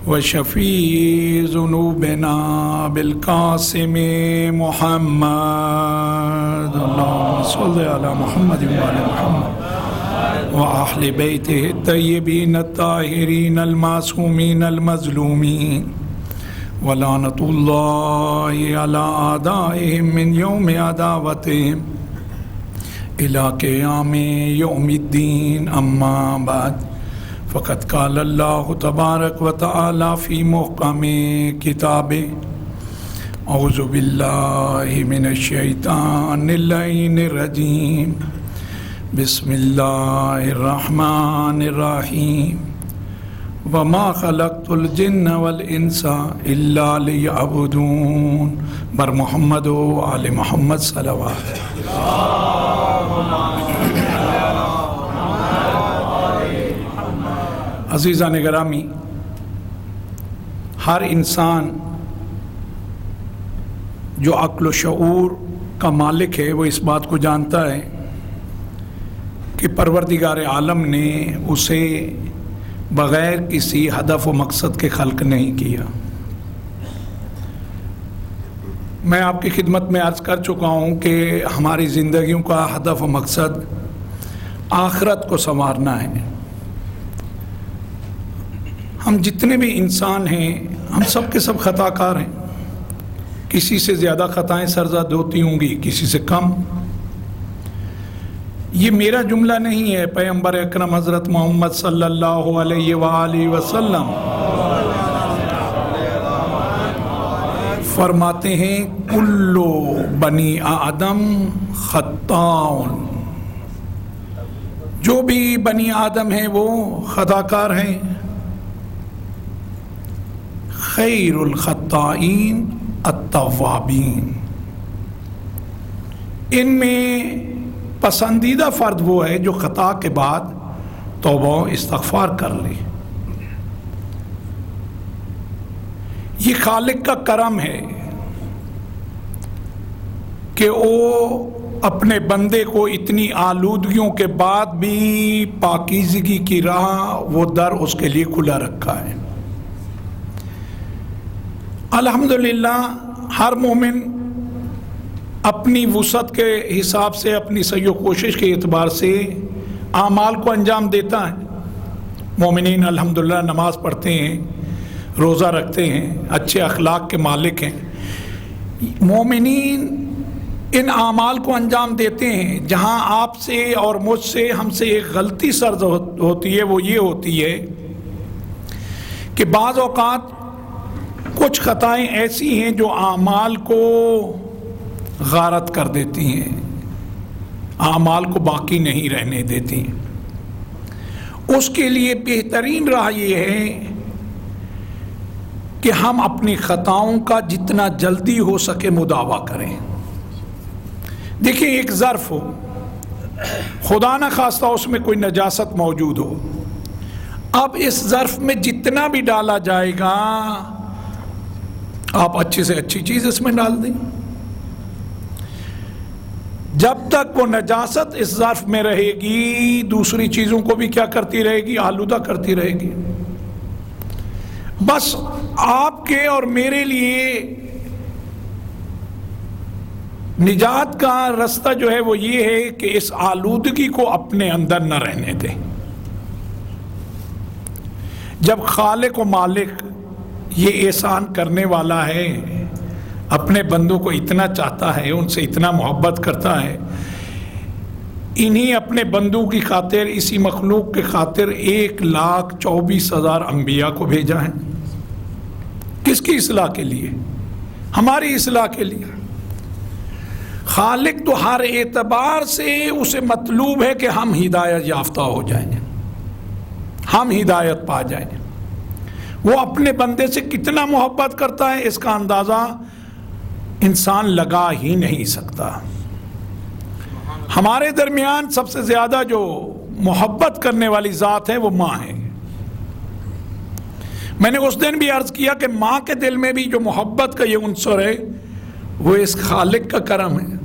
وشفيع ذنوبنا بالقاسم محمد اللهم صل على محمد وعلى محمد وأهل بيته الطيبين الطاهرين المعصومين المظلومين ولعنة الله على أعدائهم من يوم عداوتهم إلى قيام يوم الدين أما بعد فقد قال الله تبارك وتعالى في محكم كتابه أعوذ بالله من الشيطان اللعين الرجيم بسم الله الرحمن الرحيم وما خلقت الجن والإنس إلا ليعبدون بر محمد و آل محمد صلوات عزیزان گرامی، ہر انسان جو عقل و شعور کا مالک ہے وہ اس بات کو جانتا ہے کہ پروردگار عالم نے اسے بغیر کسی ہدف و مقصد کے خلق نہیں کیا۔ میں آپ کی خدمت میں عرض کر چکا ہوں کہ ہماری زندگیوں کا ہدف و مقصد آخرت کو سنوارنا ہے۔ ہم جتنے بھی انسان ہیں ہم سب کے سب خطا کار ہیں، کسی سے زیادہ خطائیں سرزد ہوتی ہوں گی، کسی سے کم۔ یہ میرا جملہ نہیں ہے، پیغمبر اکرم حضرت محمد صلی اللہ علیہ وآلہ وسلم فرماتے ہیں کل بنی آدم خطاؤن، جو بھی بنی آدم ہیں وہ خطا کار ہیں۔ خیر الخطائین التوابین، ان میں پسندیدہ فرد وہ ہے جو خطا کے بعد توبہ و استغفار کر لے۔ یہ خالق کا کرم ہے کہ وہ اپنے بندے کو اتنی آلودگیوں کے بعد بھی پاکیزگی کی راہ وہ در اس کے لیے کھلا رکھا ہے۔ الحمدللہ ہر مومن اپنی وسعت کے حساب سے، اپنی سعی و کوشش کے اعتبار سے اعمال کو انجام دیتا ہے۔ مومنین الحمدللہ نماز پڑھتے ہیں، روزہ رکھتے ہیں، اچھے اخلاق کے مالک ہیں۔ مومنین ان اعمال کو انجام دیتے ہیں۔ جہاں آپ سے اور مجھ سے، ہم سے ایک غلطی سرد ہوتی ہے، وہ یہ ہوتی ہے کہ بعض اوقات کچھ خطائیں ایسی ہیں جو اعمال کو غارت کر دیتی ہیں، اعمال کو باقی نہیں رہنے دیتی۔ اس کے لیے بہترین راہ یہ ہے کہ ہم اپنی خطاؤں کا جتنا جلدی ہو سکے مداوع کریں۔ دیکھیں، ایک ظرف ہو، خدا نہ خواستہ اس میں کوئی نجاست موجود ہو، اب اس ظرف میں جتنا بھی ڈالا جائے گا آپ اچھی سے اچھی چیز اس میں ڈال دیں۔ جب تک وہ نجاست اس ظرف میں رہے گی دوسری چیزوں کو بھی کیا کرتی رہے گی؟ آلودہ کرتی رہے گی۔ بس آپ کے اور میرے لیے نجات کا راستہ جو ہے وہ یہ ہے کہ اس آلودگی کو اپنے اندر نہ رہنے دیں۔ جب خالق و مالک یہ احسان کرنے والا ہے، اپنے بندوں کو اتنا چاہتا ہے، ان سے اتنا محبت کرتا ہے، انہی اپنے بندوں کی خاطر، اسی مخلوق کے خاطر 1,24,000 انبیاء کو بھیجا ہے۔ کس کی اصلاح کے لیے؟ ہماری اصلاح کے لیے۔ خالق تو ہر اعتبار سے اسے مطلوب ہے کہ ہم ہدایت یافتہ ہو جائیں، ہم ہدایت پا جائیں۔ وہ اپنے بندے سے کتنا محبت کرتا ہے اس کا اندازہ انسان لگا ہی نہیں سکتا۔ ہمارے درمیان سب سے زیادہ جو محبت کرنے والی ذات ہے وہ ماں ہے۔ میں نے اس دن بھی عرض کیا کہ ماں کے دل میں بھی جو محبت کا یہ عنصر ہے وہ اس خالق کا کرم ہے۔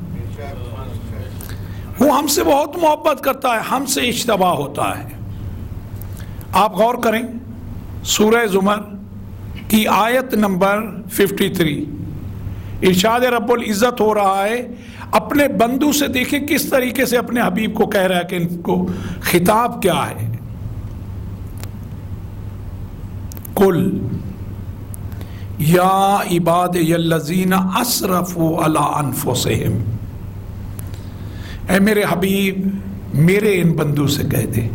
وہ ہم سے بہت محبت کرتا ہے، ہم سے اشتباہ ہوتا ہے۔ آپ غور کریں سورہ زمر کی آیت نمبر 53، ارشاد رب العزت ہو رہا ہے اپنے بندوں سے، دیکھیں کس طریقے سے اپنے حبیب کو کہہ رہا ہے کہ ان کو خطاب کیا ہے. قل یا عبادی الذین اسرفوا علی انفسہم، اے میرے حبیب میرے ان بندوں سے کہہ دے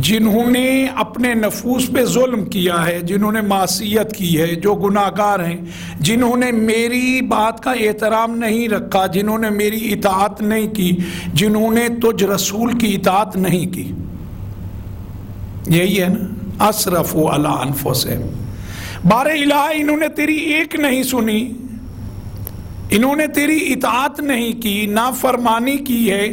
جنہوں نے اپنے نفوس پہ ظلم کیا ہے، جنہوں نے معصیت کی ہے، جو گناہ گار ہیں، جنہوں نے میری بات کا احترام نہیں رکھا، جنہوں نے میری اطاعت نہیں کی، جنہوں نے تجھ رسول کی اطاعت نہیں کی. یہی ہے نا اسرفوا علی انفسہم. بار الہ انہوں نے تیری ایک نہیں سنی، انہوں نے تیری اطاعت نہیں کی، نافرمانی کی ہے،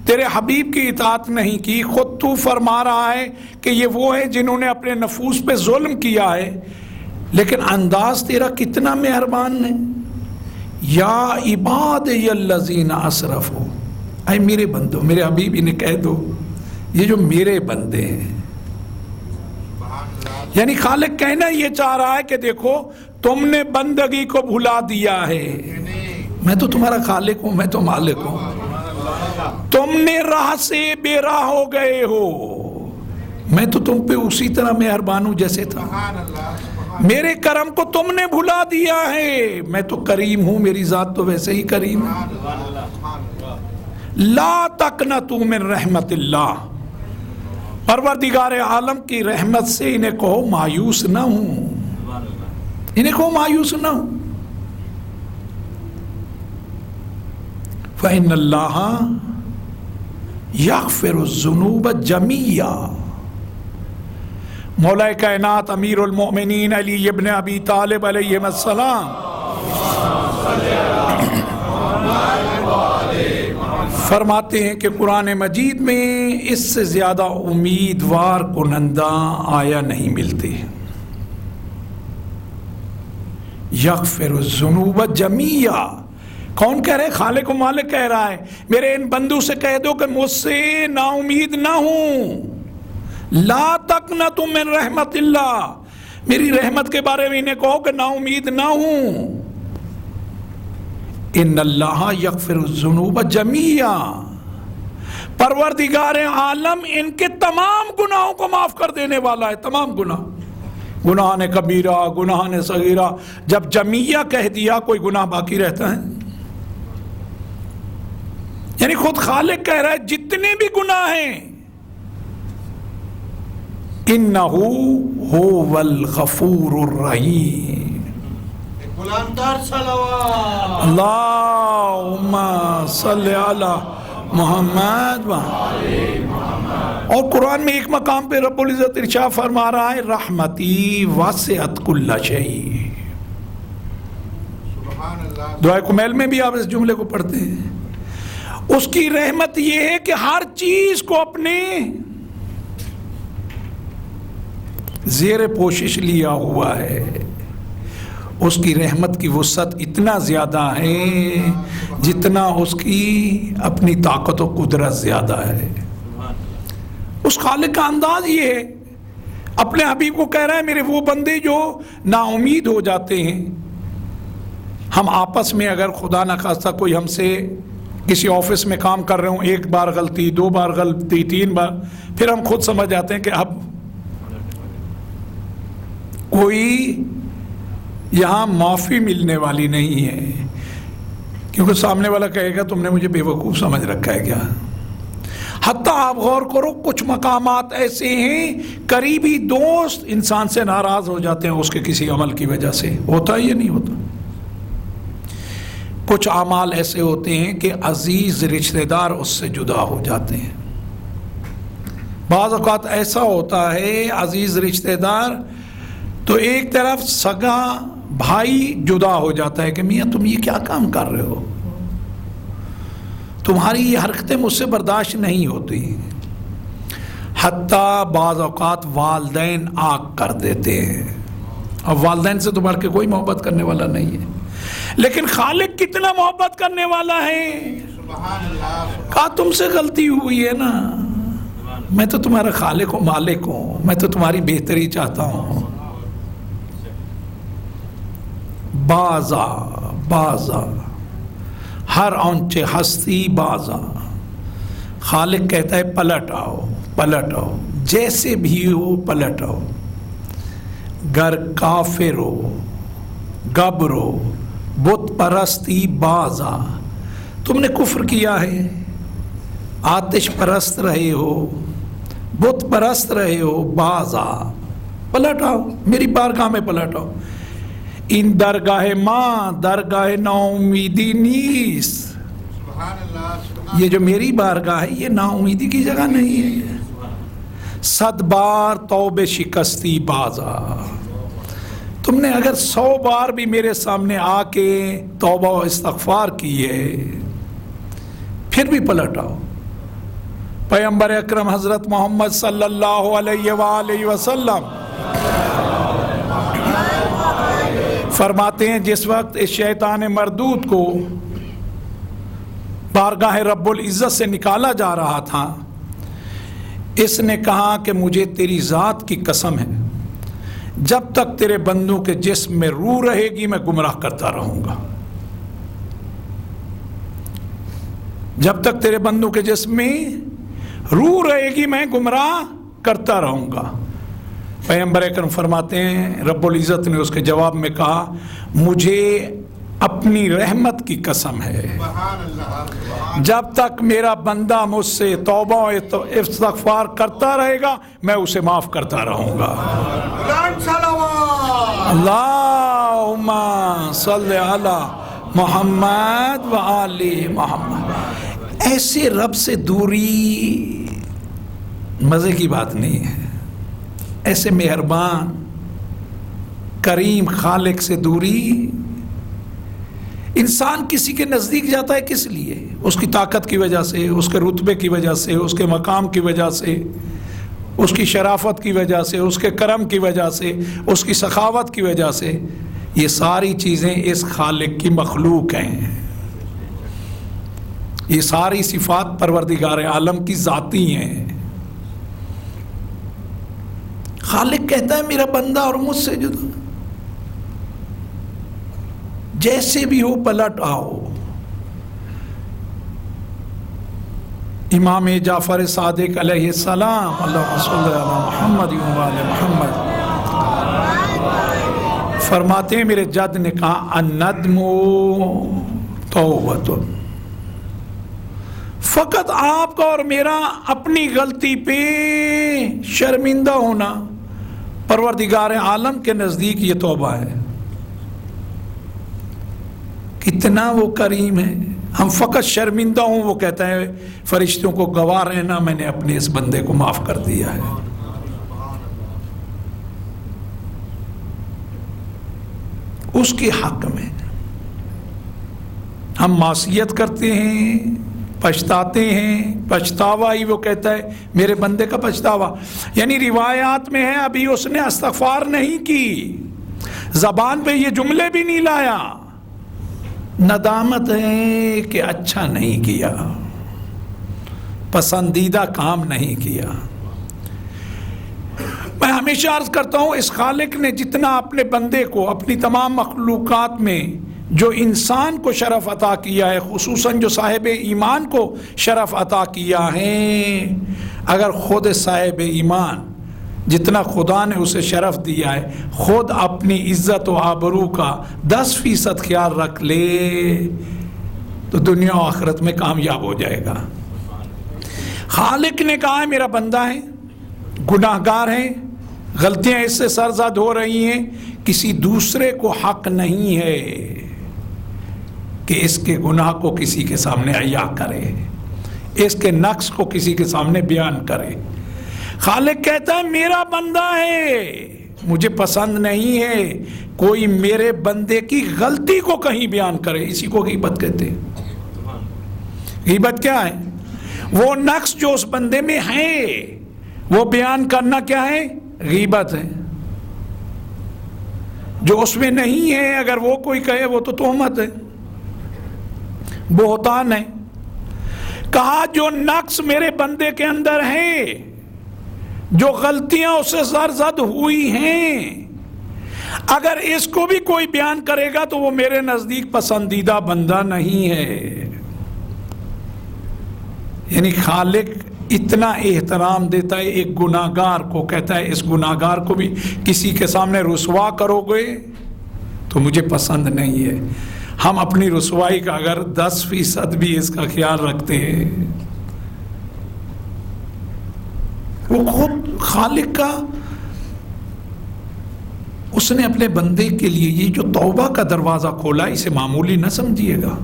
تیرے حبیب کی اطاعت نہیں کی. خود تو فرما رہا ہے کہ یہ وہ ہیں جنہوں نے اپنے نفوس پہ ظلم کیا ہے، لیکن انداز تیرا کتنا مہربان ہے. یا عبادی الذین اسرفوا، اے میرے بندو، میرے حبیب انہیں کہہ دو یہ جو میرے بندے ہیں. یعنی خالق کہنا یہ چاہ رہا ہے کہ دیکھو تم نے بندگی کو بھلا دیا ہے، میں تو تمہارا خالق ہوں، میں تو مالک ہوں. تم نے راہ سے بے راہ ہو گئے ہو، میں تو تم پہ اسی طرح مہربان ہوں جیسے تھا. میرے کرم کو تم نے بھلا دیا ہے، میں تو کریم ہوں، میری ذات تو ویسے ہی کریم ہے. لا تقنطوا من رحمت اللہ، پروردگار عالم کی رحمت سے انہیں کہو مایوس نہ ہوں، انہیں کہو مایوس نہ ہوں. فإن اللہ یغفر الذنوب جميعا. مولا کائنات امیر المؤمنین علی ابن ابی طالب علیہ السلام فرماتے ہیں کہ قرآن مجید میں اس سے زیادہ امیدوار کنندہ آیا نہیں ملتی. یغفر الذنوب جميعا، کون کہہ رہے؟ خالق و مالک کہہ رہا ہے میرے ان بندوں سے کہہ دو کہ مجھ سے نا امید نہ ہوں. لا تقنطوا من رحمت اللہ، میری رحمت کے بارے میں انہیں کہو کہ نا امید نہ ہوں. ان اللہ یغفر الذنوب جميعا، پروردگار عالم ان کے تمام گناہوں کو معاف کر دینے والا ہے. تمام گناہ کبیرہ، گناہ صغیرہ. جب جمیعہ کہہ دیا کوئی گناہ باقی رہتا ہے؟ یعنی خود خالق کہہ رہا ہے جتنے بھی گناہ ہیں انہو هو الغفور الرحیم. اللہم صلی علی محمد. اور قرآن میں ایک مقام پہ رب العزت ارشاد فرما رہا ہے رحمتی واسعت کل شیء. دعائے کمیل میں بھی آپ اس جملے کو پڑھتے ہیں. اس کی رحمت یہ ہے کہ ہر چیز کو اپنے زیر پوشش لیا ہوا ہے. اس کی رحمت کی وسعت اتنا زیادہ ہے جتنا اس کی اپنی طاقت و قدرت زیادہ ہے. اس خالق کا انداز یہ ہے، اپنے حبیب کو کہہ رہا ہے میرے وہ بندے جو نا امید ہو جاتے ہیں. ہم آپس میں اگر خدا نخواستہ کوئی ہم سے کسی آفس میں کام کر رہے ہوں، ایک بار غلطی، دو بار غلطی، تین بار، پھر ہم خود سمجھ جاتے ہیں کہ اب کوئی یہاں معافی ملنے والی نہیں ہے، کیونکہ سامنے والا کہے گا تم نے مجھے بے وقوف سمجھ رکھا ہے کیا. حتیٰ آپ غور کرو کچھ مقامات ایسے ہیں قریبی دوست انسان سے ناراض ہو جاتے ہیں اس کے کسی عمل کی وجہ سے. ہوتا ہے یہ نہیں ہوتا؟ کچھ اعمال ایسے ہوتے ہیں کہ عزیز رشتہ دار اس سے جدا ہو جاتے ہیں. بعض اوقات ایسا ہوتا ہے عزیز رشتہ دار تو ایک طرف سگا بھائی جدا ہو جاتا ہے کہ میاں تم یہ کیا کام کر رہے ہو، تمہاری یہ حرکتیں مجھ سے برداشت نہیں ہوتی. حتیٰ بعض اوقات والدین آگ کر دیتے ہیں. اب والدین سے تو بڑھ کے کوئی محبت کرنے والا نہیں ہے، لیکن خالق کتنا محبت کرنے والا ہے. کہا تم سے غلطی ہوئی ہے نا، میں تو تمہارا خالق و مالک ہوں، میں تو تمہاری بہتری چاہتا ہوں. بازا بازا ہر اونچے ہستی بازا. خالق کہتا ہے پلٹ آؤ پلٹ آؤ، جیسے بھی ہو پلٹ آؤ. گر کافر ہو گبر ہو بت پرستی بازا. تم نے کفر کیا ہے، آتش پرست رہے ہو، بت پرست رہے ہو، بازا پلٹ آؤ، میری بارگاہ میں پلٹ آؤ. ان درگاہ ماں درگاہ نا امیدی نیست. یہ جو میری بارگاہ ہے یہ نا امیدی کی جگہ نہیں ہے. صد بار توبہ شکستی بازا. تم نے اگر 100 بار بھی میرے سامنے آ کے توبہ و استغفار کی ہے پھر بھی پلٹ آؤ. پیغمبر اکرم حضرت محمد صلی اللہ علیہ وآلہ وسلم فرماتے ہیں جس وقت اس شیطان مردود کو بارگاہ رب العزت سے نکالا جا رہا تھا، اس نے کہا کہ مجھے تیری ذات کی قسم ہے جب تک تیرے بندوں کے جسم میں روح رہے گی میں گمراہ کرتا رہوں گا. جب تک تیرے بندوں کے جسم میں روح رہے گی میں گمراہ کرتا رہوں گا. پیغمبر اکرم فرماتے ہیں رب العزت نے اس کے جواب میں کہا مجھے اپنی رحمت کی قسم ہے جب تک میرا بندہ مجھ سے توبہ و استغفار کرتا رہے گا میں اسے معاف کرتا رہوں گا. اللہم صلی علی محمد و آل محمد. ایسے رب سے دوری مزے کی بات نہیں ہے. ایسے مہربان کریم خالق سے دوری. انسان کسی کے نزدیک جاتا ہے کس لیے؟ اس کی طاقت کی وجہ سے، اس کے رتبے کی وجہ سے، اس کے مقام کی وجہ سے، اس کی شرافت کی وجہ سے، اس کے کرم کی وجہ سے، اس کی سخاوت کی وجہ سے. یہ ساری چیزیں اس خالق کی مخلوق ہیں. یہ ساری صفات پروردگار عالم کی ذاتی ہیں. خالق کہتا ہے میرا بندہ اور مجھ سے جدا جیسے بھی ہو پلٹ آؤ. امام جعفر صادق علیہ السلام اللہم صلی علی محمد و آل محمد فرماتے ہیں میرے جد نے کہا الندم توبۃ. فقط آپ کا اور میرا اپنی غلطی پہ شرمندہ ہونا پروردگار عالم کے نزدیک یہ توبہ ہے. کتنا وہ کریم ہے. ہم فقط شرمندہ ہوں وہ کہتا ہے فرشتوں کو گواہ رہنا میں نے اپنے اس بندے کو معاف کر دیا ہے. اس کے حق میں ہم معصیت کرتے ہیں، پچھتاتے ہیں. پچھتاوا ہی وہ کہتا ہے میرے بندے کا پچھتاوا. یعنی روایات میں ہے ابھی اس نے استغفار نہیں کی، زبان پہ یہ جملے بھی نہیں لایا. ندامت ہے کہ اچھا نہیں کیا، پسندیدہ کام نہیں کیا. میں ہمیشہ عرض کرتا ہوں اس خالق نے جتنا اپنے بندے کو اپنی تمام مخلوقات میں جو انسان کو شرف عطا کیا ہے، خصوصاً جو صاحب ایمان کو شرف عطا کیا ہے، اگر خود صاحب ایمان جتنا خدا نے اسے شرف دیا ہے خود اپنی عزت و آبرو کا 10% خیال رکھ لے تو دنیا و آخرت میں کامیاب ہو جائے گا. خالق نے کہا ہے میرا بندہ ہے، گناہ گار ہے، غلطیاں اس سے سرزد ہو رہی ہیں. کسی دوسرے کو حق نہیں ہے کہ اس کے گناہ کو کسی کے سامنے عیاں کرے، اس کے نقص کو کسی کے سامنے بیان کرے. خالق کہتا ہے میرا بندہ ہے، مجھے پسند نہیں ہے کوئی میرے بندے کی غلطی کو کہیں بیان کرے. اسی کو غیبت کہتے ہیں. غیبت کیا ہے؟ وہ نقص جو اس بندے میں ہے وہ بیان کرنا کیا ہے؟ غیبت ہے. جو اس میں نہیں ہے اگر وہ کوئی کہے وہ تو تہمت ہے، بہتان ہے. کہا جو نقص میرے بندے کے اندر ہے جو غلطیاں اس سے سرزد ہوئی ہیں، اگر اس کو بھی کوئی بیان کرے گا تو وہ میرے نزدیک پسندیدہ بندہ نہیں ہے۔ یعنی خالق اتنا احترام دیتا ہے ایک گناہگار کو، کہتا ہے اس گناہگار کو بھی کسی کے سامنے رسوا کرو گے تو مجھے پسند نہیں ہے۔ ہم اپنی رسوائی کا اگر 10% بھی اس کا خیال رکھتے ہیں، وہ خود خالق کا، اس نے اپنے بندے کے لیے یہ جو توبہ کا دروازہ کھولا، اسے معمولی نہ سمجھیے گا،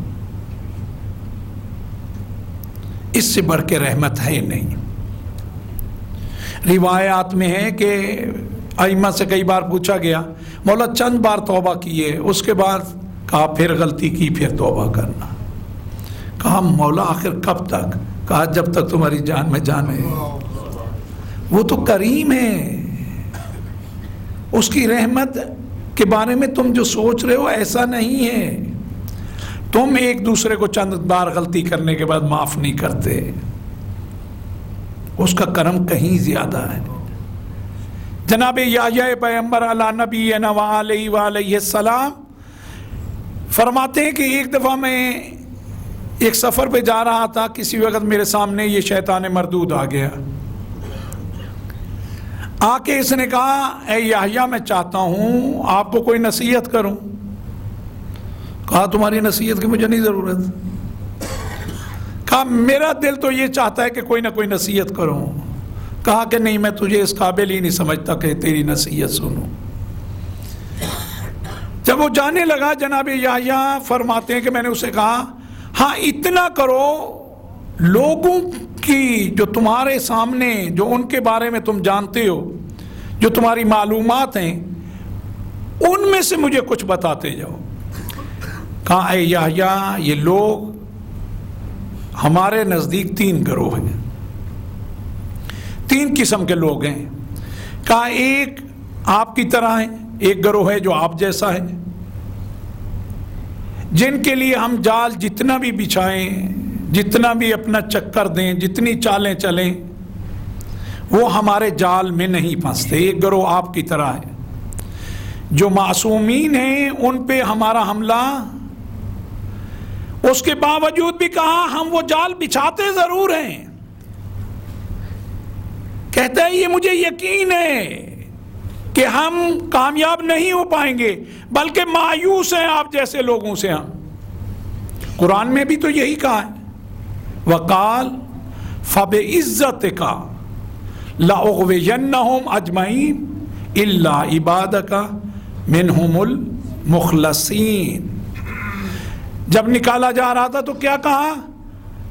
اس سے بڑھ کے رحمت ہے نہیں۔ روایات میں ہے کہ ائمہ سے کئی بار پوچھا گیا، مولا چند بار توبہ کیے، اس کے بعد کہا پھر غلطی کی پھر توبہ کرنا۔ کہا مولا آخر کب تک؟ کہا جب تک تمہاری جان میں جان ہے۔ وہ تو کریم ہے، اس کی رحمت کے بارے میں تم جو سوچ رہے ہو ایسا نہیں ہے۔ تم ایک دوسرے کو چند بار غلطی کرنے کے بعد معاف نہیں کرتے، اس کا کرم کہیں زیادہ ہے۔ جناب یحییٰ پیغمبر علی نبینا وعلیہ السلام فرماتے ہیں کہ ایک دفعہ میں ایک سفر پہ جا رہا تھا، کسی وقت میرے سامنے یہ شیطان مردود آ گیا، آ کے اس نے کہا اے یحییٰ میں چاہتا ہوں آپ کو کوئی نصیحت کروں۔ کہا تمہاری نصیحت کی مجھے نہیں ضرورت۔ کہا میرا دل تو یہ چاہتا ہے کہ کوئی نہ کوئی نصیحت کروں۔ کہا کہ نہیں، میں تجھے اس قابل ہی نہیں سمجھتا کہ تیری نصیحت سنوں۔ جب وہ جانے لگا، جناب یحییٰ فرماتے ہیں کہ میں نے اسے کہا ہاں اتنا کرو، لوگوں کی جو تمہارے سامنے، جو ان کے بارے میں تم جانتے ہو، جو تمہاری معلومات ہیں، ان میں سے مجھے کچھ بتاتے جاؤ۔ کہا اے یحییٰ یہ لوگ ہمارے نزدیک 3 گروہ ہیں، 3 قسم کے لوگ ہیں۔ کہا ایک آپ کی طرح ہے، ایک گروہ ہے جو آپ جیسا ہے، جن کے لیے ہم جال جتنا بھی بچھائیں، جتنا بھی اپنا چکر دیں، جتنی چالیں چلیں، وہ ہمارے جال میں نہیں پھنستے۔ ایک گروہ آپ کی طرح ہے، جو معصومین ہیں ان پہ ہمارا حملہ، اس کے باوجود بھی کہا ہم وہ جال بچھاتے ضرور ہیں۔ کہتا ہے یہ مجھے یقین ہے کہ ہم کامیاب نہیں ہو پائیں گے، بلکہ مایوس ہیں آپ جیسے لوگوں سے ہم۔ قرآن میں بھی تو یہی کہا ہے، وقال فبعزتک لأغوینہم اجمعین الا عبادک منہم المخلصین۔ جب نکالا جا رہا تھا تو کیا کہا؟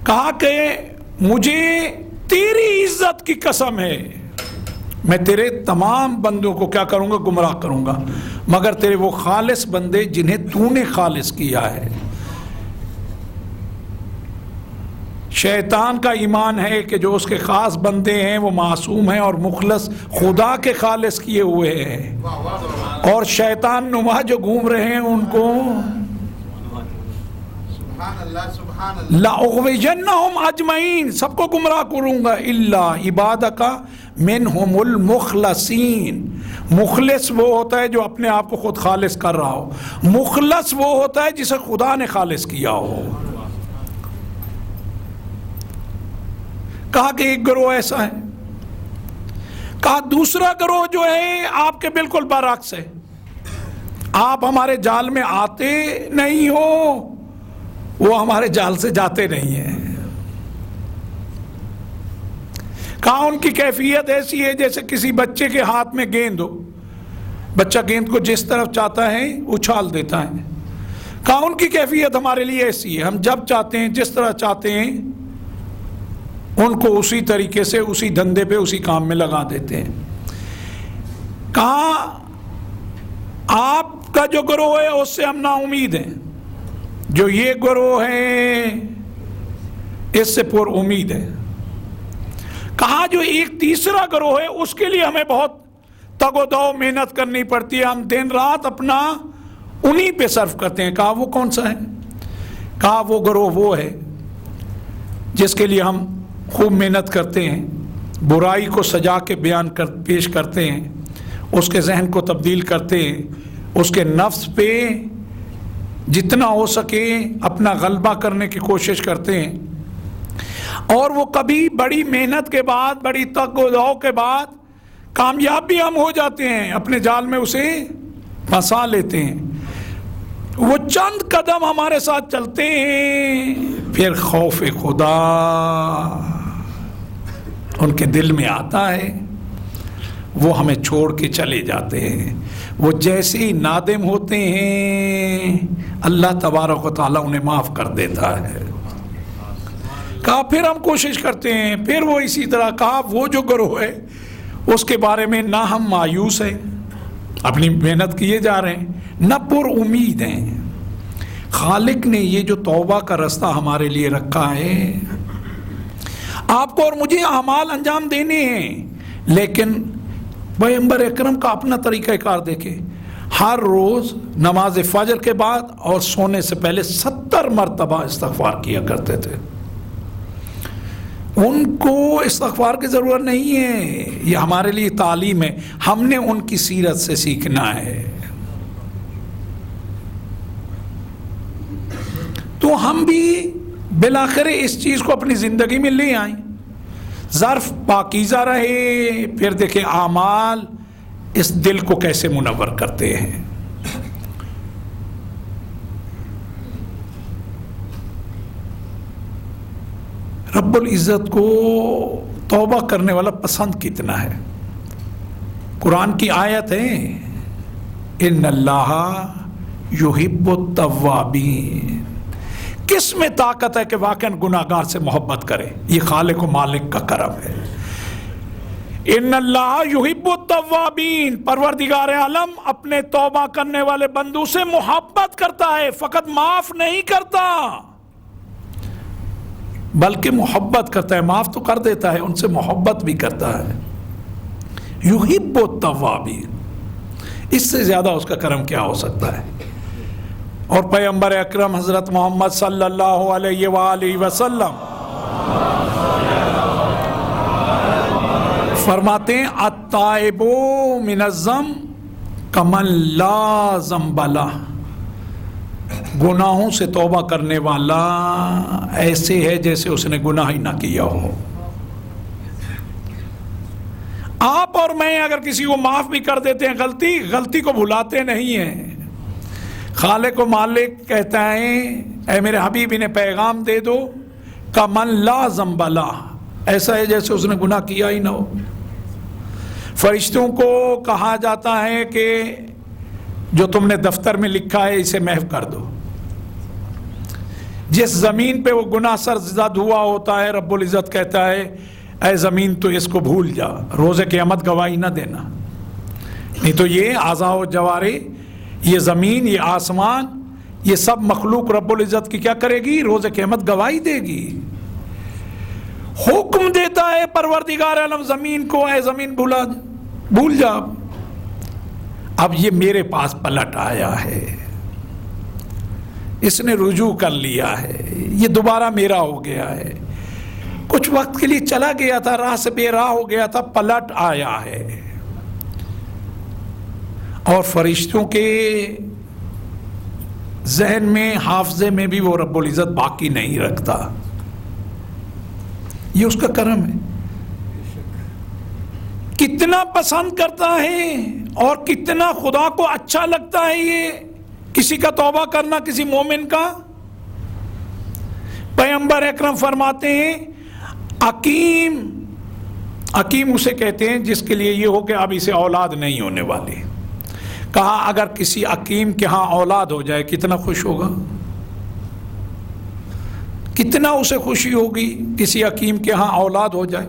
کہا کہ مجھے تیری عزت کی قسم ہے، میں تیرے تمام بندوں کو کیا کروں گا؟ گمراہ کروں گا، مگر تیرے وہ خالص بندے جنہیں تو نے خالص کیا ہے۔ شیطان کا ایمان ہے کہ جو اس کے خاص بندے ہیں وہ معصوم ہیں اور مخلص خدا کے خالص کیے ہوئے ہیں، اور شیطان نما جو گھوم رہے ہیں ان کو لأغوینہم اجمعین، سب کو گمراہ کروں گا، الا عبادک منہم المخلصین۔ مخلص وہ ہوتا ہے جو اپنے آپ کو خود خالص کر رہا ہو، مخلص وہ ہوتا ہے جسے خدا نے خالص کیا ہو۔ کہا کہ ایک گروہ ایسا ہے، کہا دوسرا گروہ جو ہے آپ کے بالکل برعکس ہے، آپ ہمارے جال میں آتے نہیں ہو، وہ ہمارے جال سے جاتے نہیں ہیں۔ کہا ان کی کیفیت ایسی ہے جیسے کسی بچے کے ہاتھ میں گیند ہو، بچہ گیند کو جس طرف چاہتا ہے اچھال دیتا ہے۔ کہا ان کی کیفیت ہمارے لیے ایسی ہے، ہم جب چاہتے ہیں جس طرح چاہتے ہیں ان کو اسی طریقے سے اسی دھندے پہ اسی کام میں لگا دیتے ہیں۔ کہا آپ کا جو گروہ ہے اس سے ہم نا امید ہیں، جو یہ گروہ ہے اس سے پر امید ہے۔ کہا جو ایک تیسرا گروہ ہے اس کے لیے ہمیں بہت تگ و دو محنت کرنی پڑتی ہے، ہم دن رات اپنا انہی پہ صرف کرتے ہیں۔ کہا وہ کون سا ہے؟ کہا وہ گروہ وہ ہے جس کے لیے ہم خوب محنت کرتے ہیں، برائی کو سجا کے پیش کرتے ہیں، اس کے ذہن کو تبدیل کرتے ہیں، اس کے نفس پہ جتنا ہو سکے اپنا غلبہ کرنے کی کوشش کرتے ہیں، اور وہ کبھی بڑی محنت کے بعد، بڑی تگ و دو کے بعد کامیاب بھی ہم ہو جاتے ہیں، اپنے جال میں اسے پھنسا لیتے ہیں۔ وہ چند قدم ہمارے ساتھ چلتے ہیں، پھر خوف خدا ان کے دل میں آتا ہے، وہ ہمیں چھوڑ کے چلے جاتے ہیں۔ وہ جیسے ہی نادم ہوتے ہیں اللہ تبارک و تعالیٰ انہیں معاف کر دیتا ہے۔ کہا پھر ہم کوشش کرتے ہیں، پھر وہ اسی طرح کہا وہ جو گروہ ہے اس کے بارے میں نہ ہم مایوس ہیں، اپنی محنت کیے جا رہے ہیں، نہ پر امید ہیں۔ خالق نے یہ جو توبہ کا رستہ ہمارے لیے رکھا ہے، آپ کو اور مجھے اعمال انجام دینے ہیں، لیکن پیغمبر اکرم کا اپنا طریقہ کار دیکھیں، ہر روز نماز فجر کے بعد اور سونے سے پہلے 70 مرتبہ استغفار کیا کرتے تھے۔ ان کو استغفار کی ضرورت نہیں ہے، یہ ہمارے لیے تعلیم ہے، ہم نے ان کی سیرت سے سیکھنا ہے۔ تو ہم بھی بالآخر اس چیز کو اپنی زندگی میں لے آئیں، ظرف پاکیزہ رہے، پھر دیکھیں اعمال اس دل کو کیسے منور کرتے ہیں۔ رب العزت کو توبہ کرنے والا پسند کتنا ہے۔ قرآن کی آیت ہے ان اللہ یحب التوابین۔ کس میں طاقت ہے کہ واقعاً گناہگار سے محبت کرے؟ یہ خالق و مالک کا کرم ہے۔ ان اللہ یحب التوابین، پروردگار عالم اپنے توبہ کرنے والے بندوں سے محبت کرتا ہے، فقط معاف نہیں کرتا بلکہ محبت کرتا ہے، معاف تو کر دیتا ہے، ان سے محبت بھی کرتا ہے۔ یحب التوابین، اس سے زیادہ اس کا کرم کیا ہو سکتا ہے؟ اور پیغمبر اکرم حضرت محمد صلی اللہ علیہ وآلہ وسلم فرماتے ہیں التائب من الذنب کمن لا ذنب لہ، گناہوں سے توبہ کرنے والا ایسے ہے جیسے اس نے گناہ ہی نہ کیا ہو۔ آپ اور میں اگر کسی کو معاف بھی کر دیتے ہیں غلطی کو بھلاتے نہیں ہیں۔ خالق و مالک کہتا ہے اے میرے حبیب انہیں پیغام دے دو کمن لا ذنب لہ، ایسا ہے جیسے اس نے گناہ کیا ہی نہ ہو۔ فرشتوں کو کہا جاتا ہے کہ جو تم نے دفتر میں لکھا ہے اسے محو کر دو۔ جس زمین پہ وہ گناہ سرزد ہوا ہوتا ہے رب العزت کہتا ہے اے زمین تو اس کو بھول جا، روز قیامت گواہی نہ دینا، نہیں تو یہ اعضاء و جوارح، یہ زمین، یہ آسمان، یہ سب مخلوق رب العزت کی کیا کرے گی؟ روز قیامت گواہی دے گی۔ حکم دیتا ہے پروردگار عالم زمین کو اے زمین بھول جا، اب یہ میرے پاس پلٹ آیا ہے، اس نے رجوع کر لیا ہے، یہ دوبارہ میرا ہو گیا ہے، کچھ وقت کے لیے چلا گیا تھا، راہ سے بے راہ ہو گیا تھا، پلٹ آیا ہے۔ اور فرشتوں کے ذہن میں، حافظے میں بھی وہ رب العزت باقی نہیں رکھتا، یہ اس کا کرم ہے۔ کتنا پسند کرتا ہے اور کتنا خدا کو اچھا لگتا ہے یہ کسی کا توبہ کرنا، کسی مومن کا۔ پیغمبر اکرم فرماتے ہیں حکیم اسے کہتے ہیں جس کے لیے یہ ہو کہ اب اسے اولاد نہیں ہونے والی۔ کہا اگر کسی حکیم کے ہاں اولاد ہو جائے کتنا خوش ہوگا، کتنا اسے خوشی ہوگی کسی حکیم کے ہاں اولاد ہو جائے۔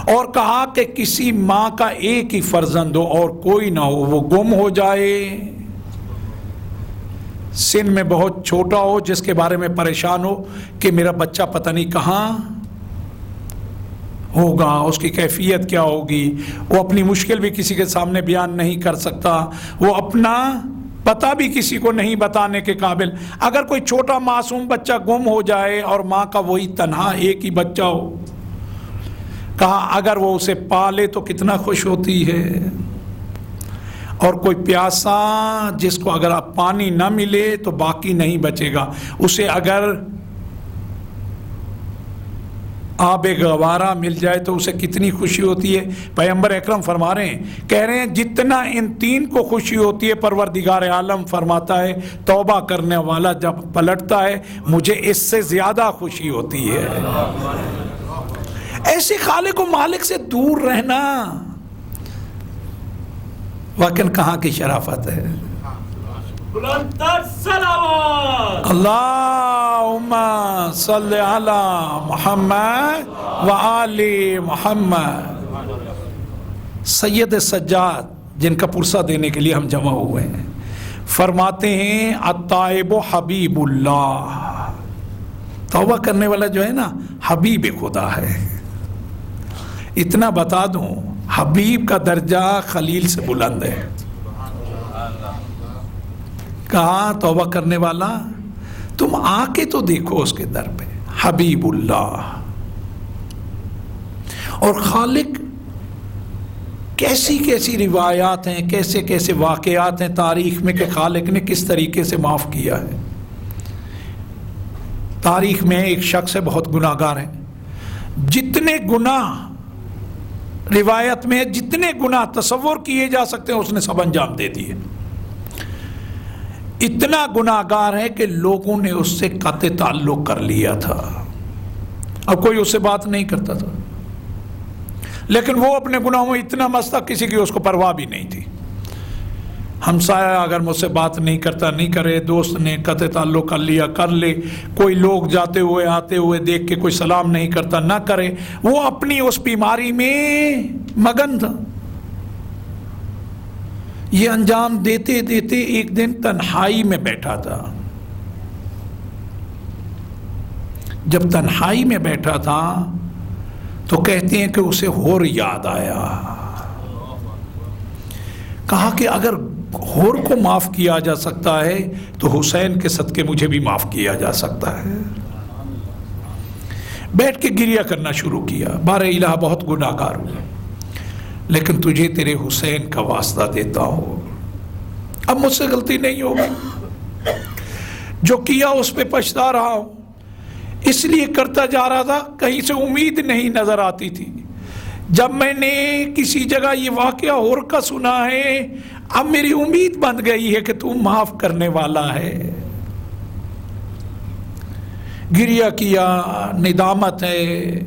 اور کہا کہ کسی ماں کا ایک ہی فرزند ہو اور کوئی نہ ہو، وہ گم ہو جائے، سن میں بہت چھوٹا ہو، جس کے بارے میں پریشان ہو کہ میرا بچہ پتہ نہیں کہاں ہوگا، اس کی کیفیت کیا ہوگی، وہ اپنی مشکل بھی کسی کے سامنے بیان نہیں کر سکتا، وہ اپنا پتہ بھی کسی کو نہیں بتانے کے قابل۔ اگر کوئی چھوٹا معصوم بچہ گم ہو جائے اور ماں کا وہی تنہا ایک ہی بچہ ہو، کہا اگر وہ اسے پالے تو کتنا خوش ہوتی ہے، اور کوئی پیاسا جس کو اگر آپ پانی نہ ملے تو باقی نہیں بچے گا، اسے اگر آب گوارا مل جائے تو اسے کتنی خوشی ہوتی ہے۔ پیغمبر اکرم فرما رہے ہیں، کہہ رہے ہیں جتنا ان تین کو خوشی ہوتی ہے، پروردگار عالم فرماتا ہے توبہ کرنے والا جب پلٹتا ہے مجھے اس سے زیادہ خوشی ہوتی ہے۔ ایسے خالق و مالک سے دور رہنا واقعاً کہاں کی شرافت ہے۔ اللہم صلی علی محمد وآل محمد۔ سید سجاد جن کا پرسہ دینے کے لیے ہم جمع ہوئے ہیں فرماتے ہیں التائب حبیب اللہ، توبہ کرنے والا جو ہے نا حبیب خدا ہے۔ اتنا بتا دوں حبیب کا درجہ خلیل سے بلند ہے۔ کہا توبہ کرنے والا تم آ کے تو دیکھو اس کے در پہ، حبیب اللہ۔ اور خالق کیسی کیسی روایات ہیں، کیسے کیسے واقعات ہیں تاریخ میں کہ خالق نے کس طریقے سے معاف کیا ہے۔ تاریخ میں ایک شخص ہے بہت گناہ گار ہے، جتنے گناہ روایت میں جتنے گناہ تصور کیے جا سکتے ہیں اس نے سب انجام دے دیے۔ اتنا گناہ گار ہے کہ لوگوں نے اس سے قطع تعلق کر لیا تھا، اب کوئی اس سے بات نہیں کرتا تھا، لیکن وہ اپنے گناہوں میں اتنا مست تھا کسی کی اس کو پرواہ بھی نہیں تھی۔ ہمسایہ اگر مجھ سے بات نہیں کرتا نہیں کرے، دوست نے قطع تعلق کر لیا کر لے، کوئی لوگ جاتے ہوئے آتے ہوئے دیکھ کے کوئی سلام نہیں کرتا نہ کرے، وہ اپنی اس بیماری میں مگن تھا۔ یہ انجام دیتے دیتے ایک دن تنہائی میں بیٹھا تھا۔ جب تنہائی میں بیٹھا تھا تو کہتے ہیں کہ اسے ہور یاد آیا، کہا کہ اگر ہور کو معاف کیا جا سکتا ہے تو حسین کے صدقے مجھے بھی معاف کیا جا سکتا ہے۔ بیٹھ کے گریہ کرنا شروع کیا، بارے الہ بہت گناہ گار ہوں لیکن تجھے تیرے حسین کا واسطہ دیتا ہوں، اب مجھ سے غلطی نہیں ہوگی، جو کیا اس پہ پچھتا رہا ہوں، اس لیے کرتا جا رہا تھا، کہیں سے امید نہیں نظر آتی تھی۔ جب میں نے کسی جگہ یہ واقعہ اور کا سنا ہے اب میری امید بن گئی ہے کہ تو معاف کرنے والا ہے۔ گریہ کیا، ندامت ہے،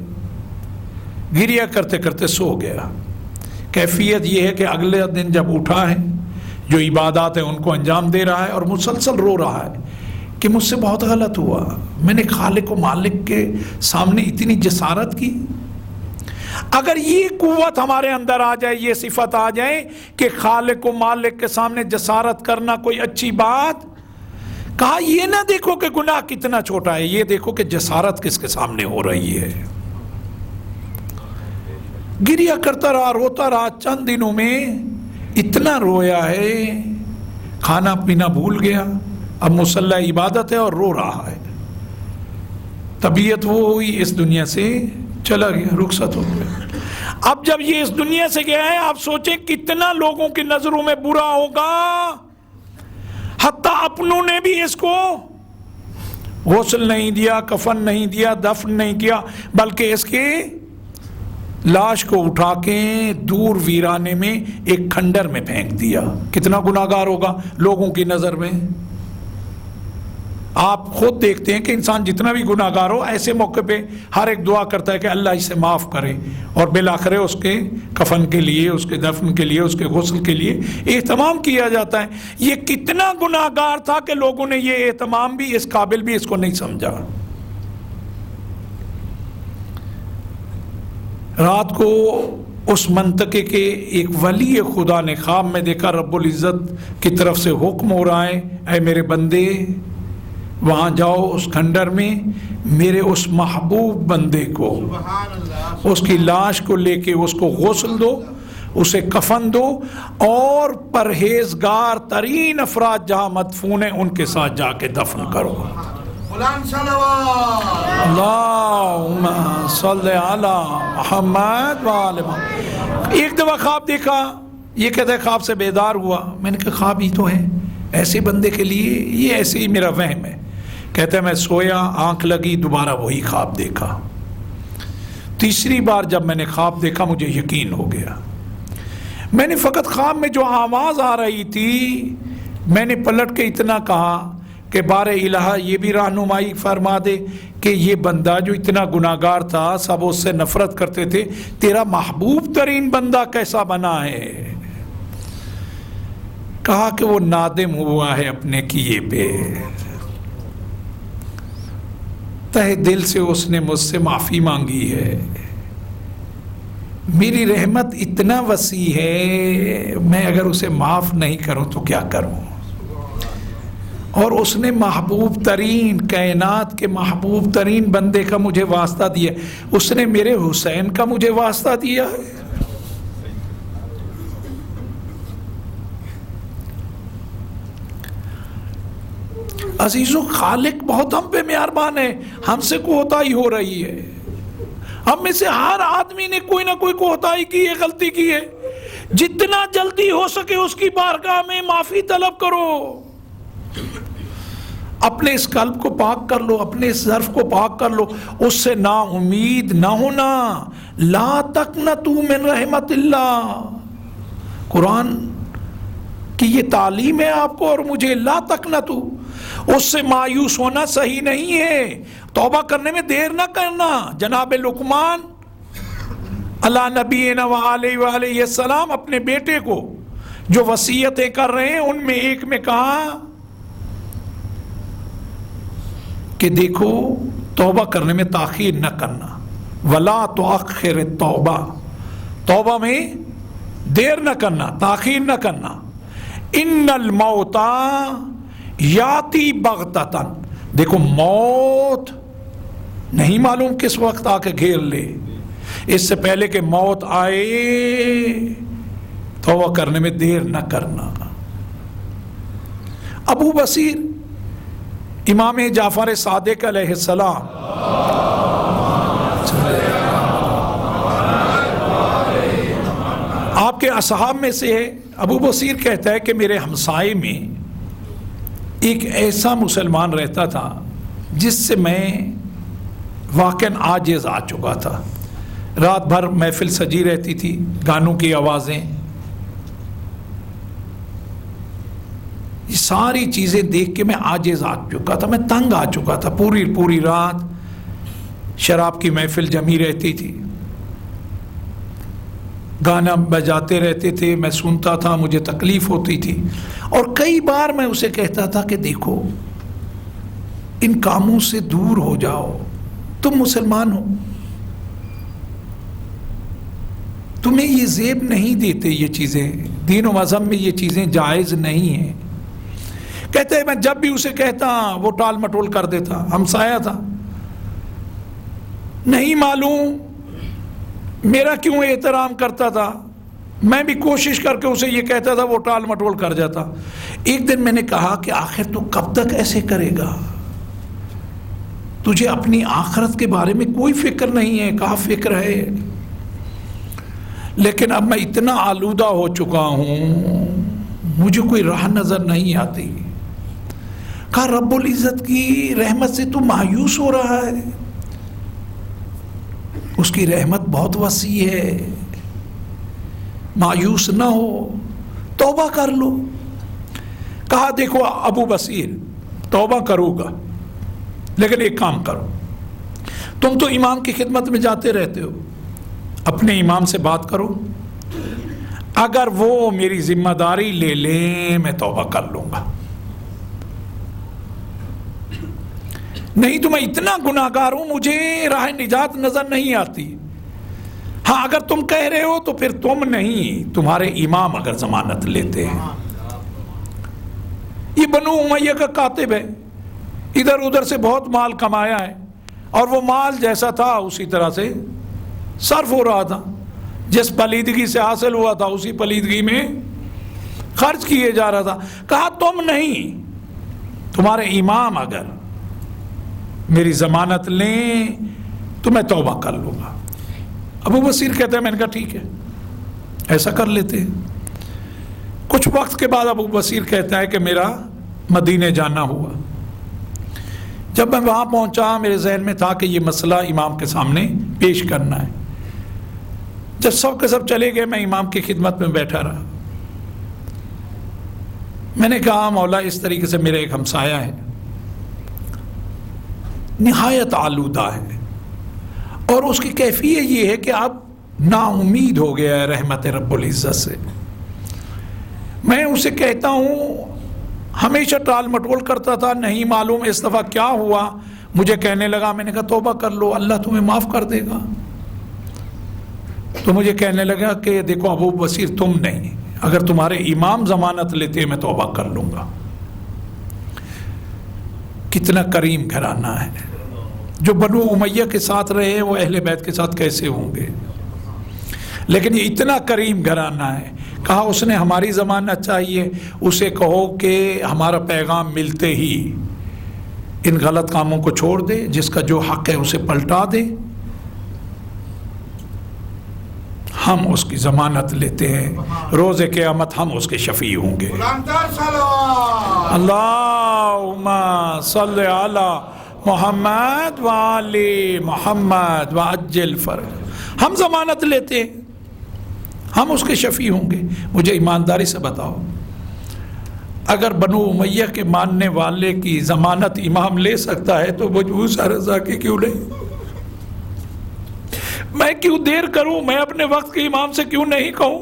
گریہ کرتے کرتے سو گیا۔ کیفیت یہ ہے کہ اگلے دن جب اٹھا ہے، جو عبادات ہیں ان کو انجام دے رہا ہے اور مسلسل رو رہا ہے کہ مجھ سے بہت غلط ہوا، میں نے خالق و مالک کے سامنے اتنی جسارت کی۔ اگر یہ قوت ہمارے اندر آ جائے، یہ صفت آ جائے کہ خالق و مالک کے سامنے جسارت کرنا کوئی اچھی بات، کہا یہ نہ دیکھو کہ گناہ کتنا چھوٹا ہے، یہ دیکھو کہ جسارت کس کے سامنے ہو رہی ہے۔ گریہ کرتا رہا، روتا رہا، چند دنوں میں اتنا رویا ہے کھانا پینا بھول گیا، اب مصلی عبادت ہے اور رو رہا ہے۔ طبیعت وہ ہوئی، اس دنیا سے چلا گیا، رخصت ہو گیا۔ اب جب یہ اس دنیا سے گیا ہے، آپ سوچیں کتنا لوگوں کی نظروں میں برا ہوگا، حتیٰ اپنوں نے بھی اس کو غسل نہیں دیا، کفن نہیں دیا، دفن نہیں کیا، بلکہ اس کے لاش کو اٹھا کے دور ویرانے میں ایک کھنڈر میں پھینک دیا۔ کتنا گناہ گار ہوگا لوگوں کی نظر میں۔ آپ خود دیکھتے ہیں کہ انسان جتنا بھی گناہ گار ہو، ایسے موقع پہ ہر ایک دعا کرتا ہے کہ اللہ اسے معاف کرے، اور بالآخر اس کے کفن کے لیے، اس کے دفن کے لیے، اس کے غسل کے لیے اہتمام کیا جاتا ہے۔ یہ کتنا گناہ گار تھا کہ لوگوں نے یہ اہتمام بھی، اس قابل بھی اس کو نہیں سمجھا۔ رات کو اس منطقے کے ایک ولی خدا نے خواب میں دیکھا، رب العزت کی طرف سے حکم ہو رہا ہے، اے میرے بندے وہاں جاؤ، اس کھنڈر میں میرے اس محبوب بندے کو، اس کی لاش کو لے کے اس کو غسل دو، اسے کفن دو، اور پرہیزگار ترین افراد جہاں مدفون ہیں ان کے ساتھ جا کے دفن کرو۔ فلان صلوات اللہم صلی علی محمد وآل محمد۔ ایک دفعہ خواب دیکھا، یہ کہتا ہے خواب سے بیدار ہوا، میں نے کہا خواب ہی تو ہے ایسے بندے کے لیے، یہ ایسے ہی میرا وہم ہے۔ کہتا ہے میں سویا، آنکھ لگی، دوبارہ وہی خواب دیکھا۔ تیسری بار جب میں نے خواب دیکھا مجھے یقین ہو گیا۔ میں نے فقط خواب میں جو آواز آ رہی تھی میں نے پلٹ کے اتنا کہا کہ بار الہ یہ بھی رہنمائی فرما دے کہ یہ بندہ جو اتنا گناہگار تھا، سب اس سے نفرت کرتے تھے، تیرا محبوب ترین بندہ کیسا بنا ہے؟ کہا کہ وہ نادم ہوا ہے اپنے کیے پہ، تہ دل سے اس نے مجھ سے معافی مانگی ہے۔ میری رحمت اتنا وسیع ہے، میں اگر اسے معاف نہیں کروں تو کیا کروں؟ اور اس نے محبوب ترین، کائنات کے محبوب ترین بندے کا مجھے واسطہ دیا، اس نے میرے حسین کا مجھے واسطہ دیا ہے۔ عزیزو، خالق بہت ہم پہ مہربان ہے، ہم سے کوتاہی ہو رہی ہے۔ ہم میں سے ہر آدمی نے کوئی نہ کوئی کوتاہی کی ہے، غلطی کی ہے۔ جتنا جلدی ہو سکے اس کی بارگاہ میں معافی طلب کرو، اپنے اس قلب کو پاک کر لو، اپنے اس ظرف کو پاک کر لو، اس سے نا امید نہ ہونا۔ لا تقنطوا من رحمت اللہ، قرآن کی یہ تعلیم ہے آپ کو اور مجھے، لا تقنطوا، اس سے مایوس ہونا صحیح نہیں ہے۔ توبہ کرنے میں دیر نہ کرنا۔ جناب لقمان علی نبینا وعلیہ السلام اپنے بیٹے کو جو وصیتیں کر رہے ہیں ان میں ایک میں کہا کہ دیکھو توبہ کرنے میں تاخیر نہ کرنا، ولا تؤخر التوبہ، توبہ میں دیر نہ کرنا، تاخیر نہ کرنا۔ ان الموت یاتی بغتتاً، دیکھو موت نہیں معلوم کس وقت آ کے گھیر لے، اس سے پہلے کہ موت آئے توبہ کرنے میں دیر نہ کرنا۔ ابو بصیر امام جعفر صادق علیہ السلام آپ کے اصحاب میں سے ہے، ابو بصیر کہتا ہے کہ میرے ہمسائے میں ایک ایسا مسلمان رہتا تھا جس سے میں واقعاً عاجز آ چکا تھا۔ رات بھر محفل سجی رہتی تھی، گانوں کی آوازیں، یہ ساری چیزیں دیکھ کے میں عاجز آ چکا تھا، میں تنگ آ چکا تھا۔ پوری رات شراب کی محفل جمی رہتی تھی، گانا بجاتے رہتے تھے، میں سنتا تھا، مجھے تکلیف ہوتی تھی۔ اور کئی بار میں اسے کہتا تھا کہ دیکھو ان کاموں سے دور ہو جاؤ، تم مسلمان ہو، تمہیں یہ زیب نہیں دیتے، یہ چیزیں دین و مذہب میں یہ چیزیں جائز نہیں ہیں۔ کہتے ہیں میں جب بھی اسے کہتا وہ ٹال مٹول کر دیتا، ہمسایہ تھا، نہیں معلوم میرا کیوں احترام کرتا تھا، میں بھی کوشش کر کے اسے یہ کہتا تھا، وہ ٹال مٹول کر جاتا۔ ایک دن میں نے کہا کہ آخر تو کب تک ایسے کرے گا؟ تجھے اپنی آخرت کے بارے میں کوئی فکر نہیں ہے؟ کہا فکر ہے، لیکن اب میں اتنا آلودہ ہو چکا ہوں، مجھے کوئی راہ نظر نہیں آتی۔ کہا رب العزت کی رحمت سے تو مایوس ہو رہا ہے، اس کی رحمت بہت وسیع ہے، مایوس نہ ہو، توبہ کر لو۔ کہا دیکھو ابو بصیر، توبہ کرو گا لیکن ایک کام کرو، تم تو امام کی خدمت میں جاتے رہتے ہو، اپنے امام سے بات کرو، اگر وہ میری ذمہ داری لے لیں میں توبہ کر لوں گا، نہیں تو میں اتنا گناہگار ہوں، مجھے راہ نجات نظر نہیں آتی۔ ہاں اگر تم کہہ رہے ہو تو پھر تم نہیں، تمہارے امام اگر ضمانت لیتے ہیں۔ یہ بنو امیہ کا کاتب ہے، ادھر ادھر سے بہت مال کمایا ہے، اور وہ مال جیسا تھا اسی طرح سے صرف ہو رہا تھا، جس پلیدگی سے حاصل ہوا تھا اسی پلیدگی میں خرچ کیے جا رہا تھا۔ کہا تم نہیں، تمہارے امام اگر میری ضمانت لیں تو میں توبہ کر لوں گا۔ ابو بصیر کہتا ہے میں نے کہا ٹھیک ہے ایسا کر لیتے ہیں۔ کچھ وقت کے بعد ابو بصیر کہتا ہے کہ میرا مدینے جانا ہوا۔ جب میں وہاں پہنچا میرے ذہن میں تھا کہ یہ مسئلہ امام کے سامنے پیش کرنا ہے۔ جب سب کے سب چلے گئے میں امام کی خدمت میں بیٹھا رہا۔ میں نے کہا مولا اس طریقے سے میرا ایک ہمسایہ ہے، نہایت آلودہ ہے، اور اس کی کیفیت یہ ہے کہ اب نا امید ہو گیا ہے رحمت رب العزت سے۔ میں اسے کہتا ہوں، ہمیشہ ٹال مٹول کرتا تھا، نہیں معلوم اس دفعہ کیا ہوا، مجھے کہنے لگا، میں نے کہا توبہ کر لو اللہ تمہیں معاف کر دے گا۔ تو مجھے کہنے لگا کہ دیکھو ابو بصیر تم نہیں، اگر تمہارے امام ضمانت لیتے میں توبہ کر لوں گا۔ کتنا کریم گھرانہ ہے، جو بنو امیہ کے ساتھ رہے وہ اہل بیت کے ساتھ کیسے ہوں گے، لیکن یہ اتنا کریم گھرانہ ہے۔ کہا اس نے ہماری ضمانت چاہیے، اسے کہو کہ ہمارا پیغام ملتے ہی ان غلط کاموں کو چھوڑ دے، جس کا جو حق ہے اسے پلٹا دے، ہم اس کی ضمانت لیتے ہیں، روز قیامت ہم اس کے شفیع ہوں گے۔ اللہم صلی علی محمد وآل محمد وعجل فرج۔ ہم ضمانت لیتے ہیں، ہم اس کے شفیع ہوں گے۔ مجھے ایمانداری سے بتاؤ، اگر بنو امیہ کے ماننے والے کی ضمانت امام لے سکتا ہے تو ابو رضا کی کیوں نہیں؟ میں کیوں دیر کروں؟ میں اپنے وقت کے امام سے کیوں نہیں کہوں؟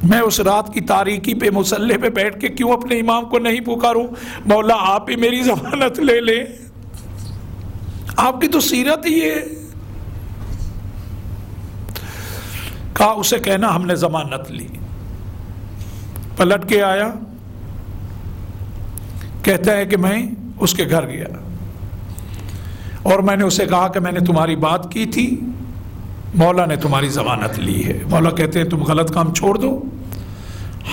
میں اس رات کی تاریکی پہ مصلی پہ بیٹھ کے کیوں اپنے امام کو نہیں پکاروں، مولا آپ ہی میری ضمانت لے لیں؟ آپ کی تو سیرت ہی ہے۔ کہا اسے کہنا ہم نے ضمانت لی۔ پلٹ کے آیا، کہتا ہے کہ میں اس کے گھر گیا اور میں نے اسے کہا کہ میں نے تمہاری بات کی تھی، مولا نے تمہاری ضمانت لی ہے۔ مولا کہتے ہیں تم غلط کام چھوڑ دو،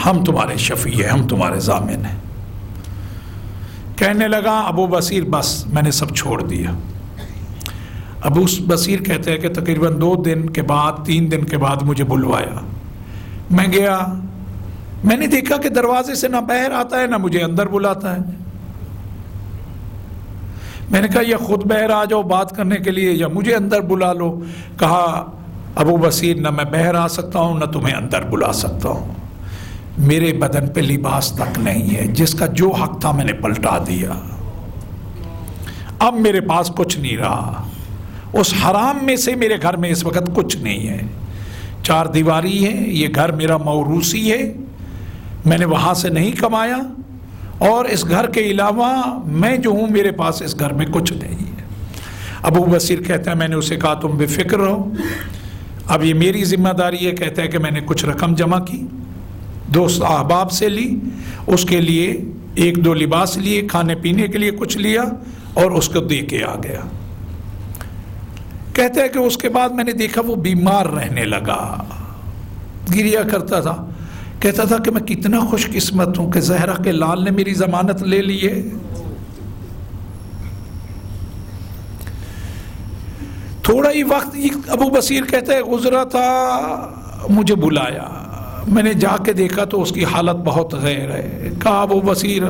ہم تمہارے شفیع ہیں، ہم تمہارے ضامن ہیں۔ کہنے لگا ابو بصیر بس میں نے سب چھوڑ دیا۔ ابو بصیر کہتے ہیں کہ تقریباً 2 دن کے بعد 3 دن کے بعد مجھے بلوایا۔ میں گیا، میں نے دیکھا کہ دروازے سے نہ باہر آتا ہے نہ مجھے اندر بلاتا ہے۔ میں نے کہا یا خود باہر آ جاؤ بات کرنے کے لیے یا مجھے اندر بلا لو۔ کہا ابو بصیر نہ میں باہر آ سکتا ہوں نہ تمہیں اندر بلا سکتا ہوں، میرے بدن پہ لباس تک نہیں ہے، جس کا جو حق تھا میں نے پلٹا دیا، اب میرے پاس کچھ نہیں رہا، اس حرام میں سے میرے گھر میں اس وقت کچھ نہیں ہے، 4 دیواری ہے، یہ گھر میرا موروثی ہے، میں نے وہاں سے نہیں کمایا، اور اس گھر کے علاوہ میں جو ہوں میرے پاس اس گھر میں کچھ نہیں ہے۔ ابو بصیر کہتا ہے میں نے اسے کہا تم بے فکر رہو، اب یہ میری ذمہ داری ہے۔ کہتا ہے کہ میں نے کچھ رقم جمع کی، دوست احباب سے لی، اس کے لیے 1-2 لباس لیے، کھانے پینے کے لیے کچھ لیا اور اس کو دے کے آ گیا۔ کہتا ہے کہ اس کے بعد میں نے دیکھا وہ بیمار رہنے لگا، گریا کرتا تھا، کہتا تھا کہ میں کتنا خوش قسمت ہوں کہ زہرا کے لال نے میری ضمانت لے لی ہے۔ تھوڑا ہی وقت ابو بصیر کہتا ہے گزرا تھا، مجھے بلایا، میں نے جا کے دیکھا تو اس کی حالت بہت غیر ہے۔ کہا ابو بصیر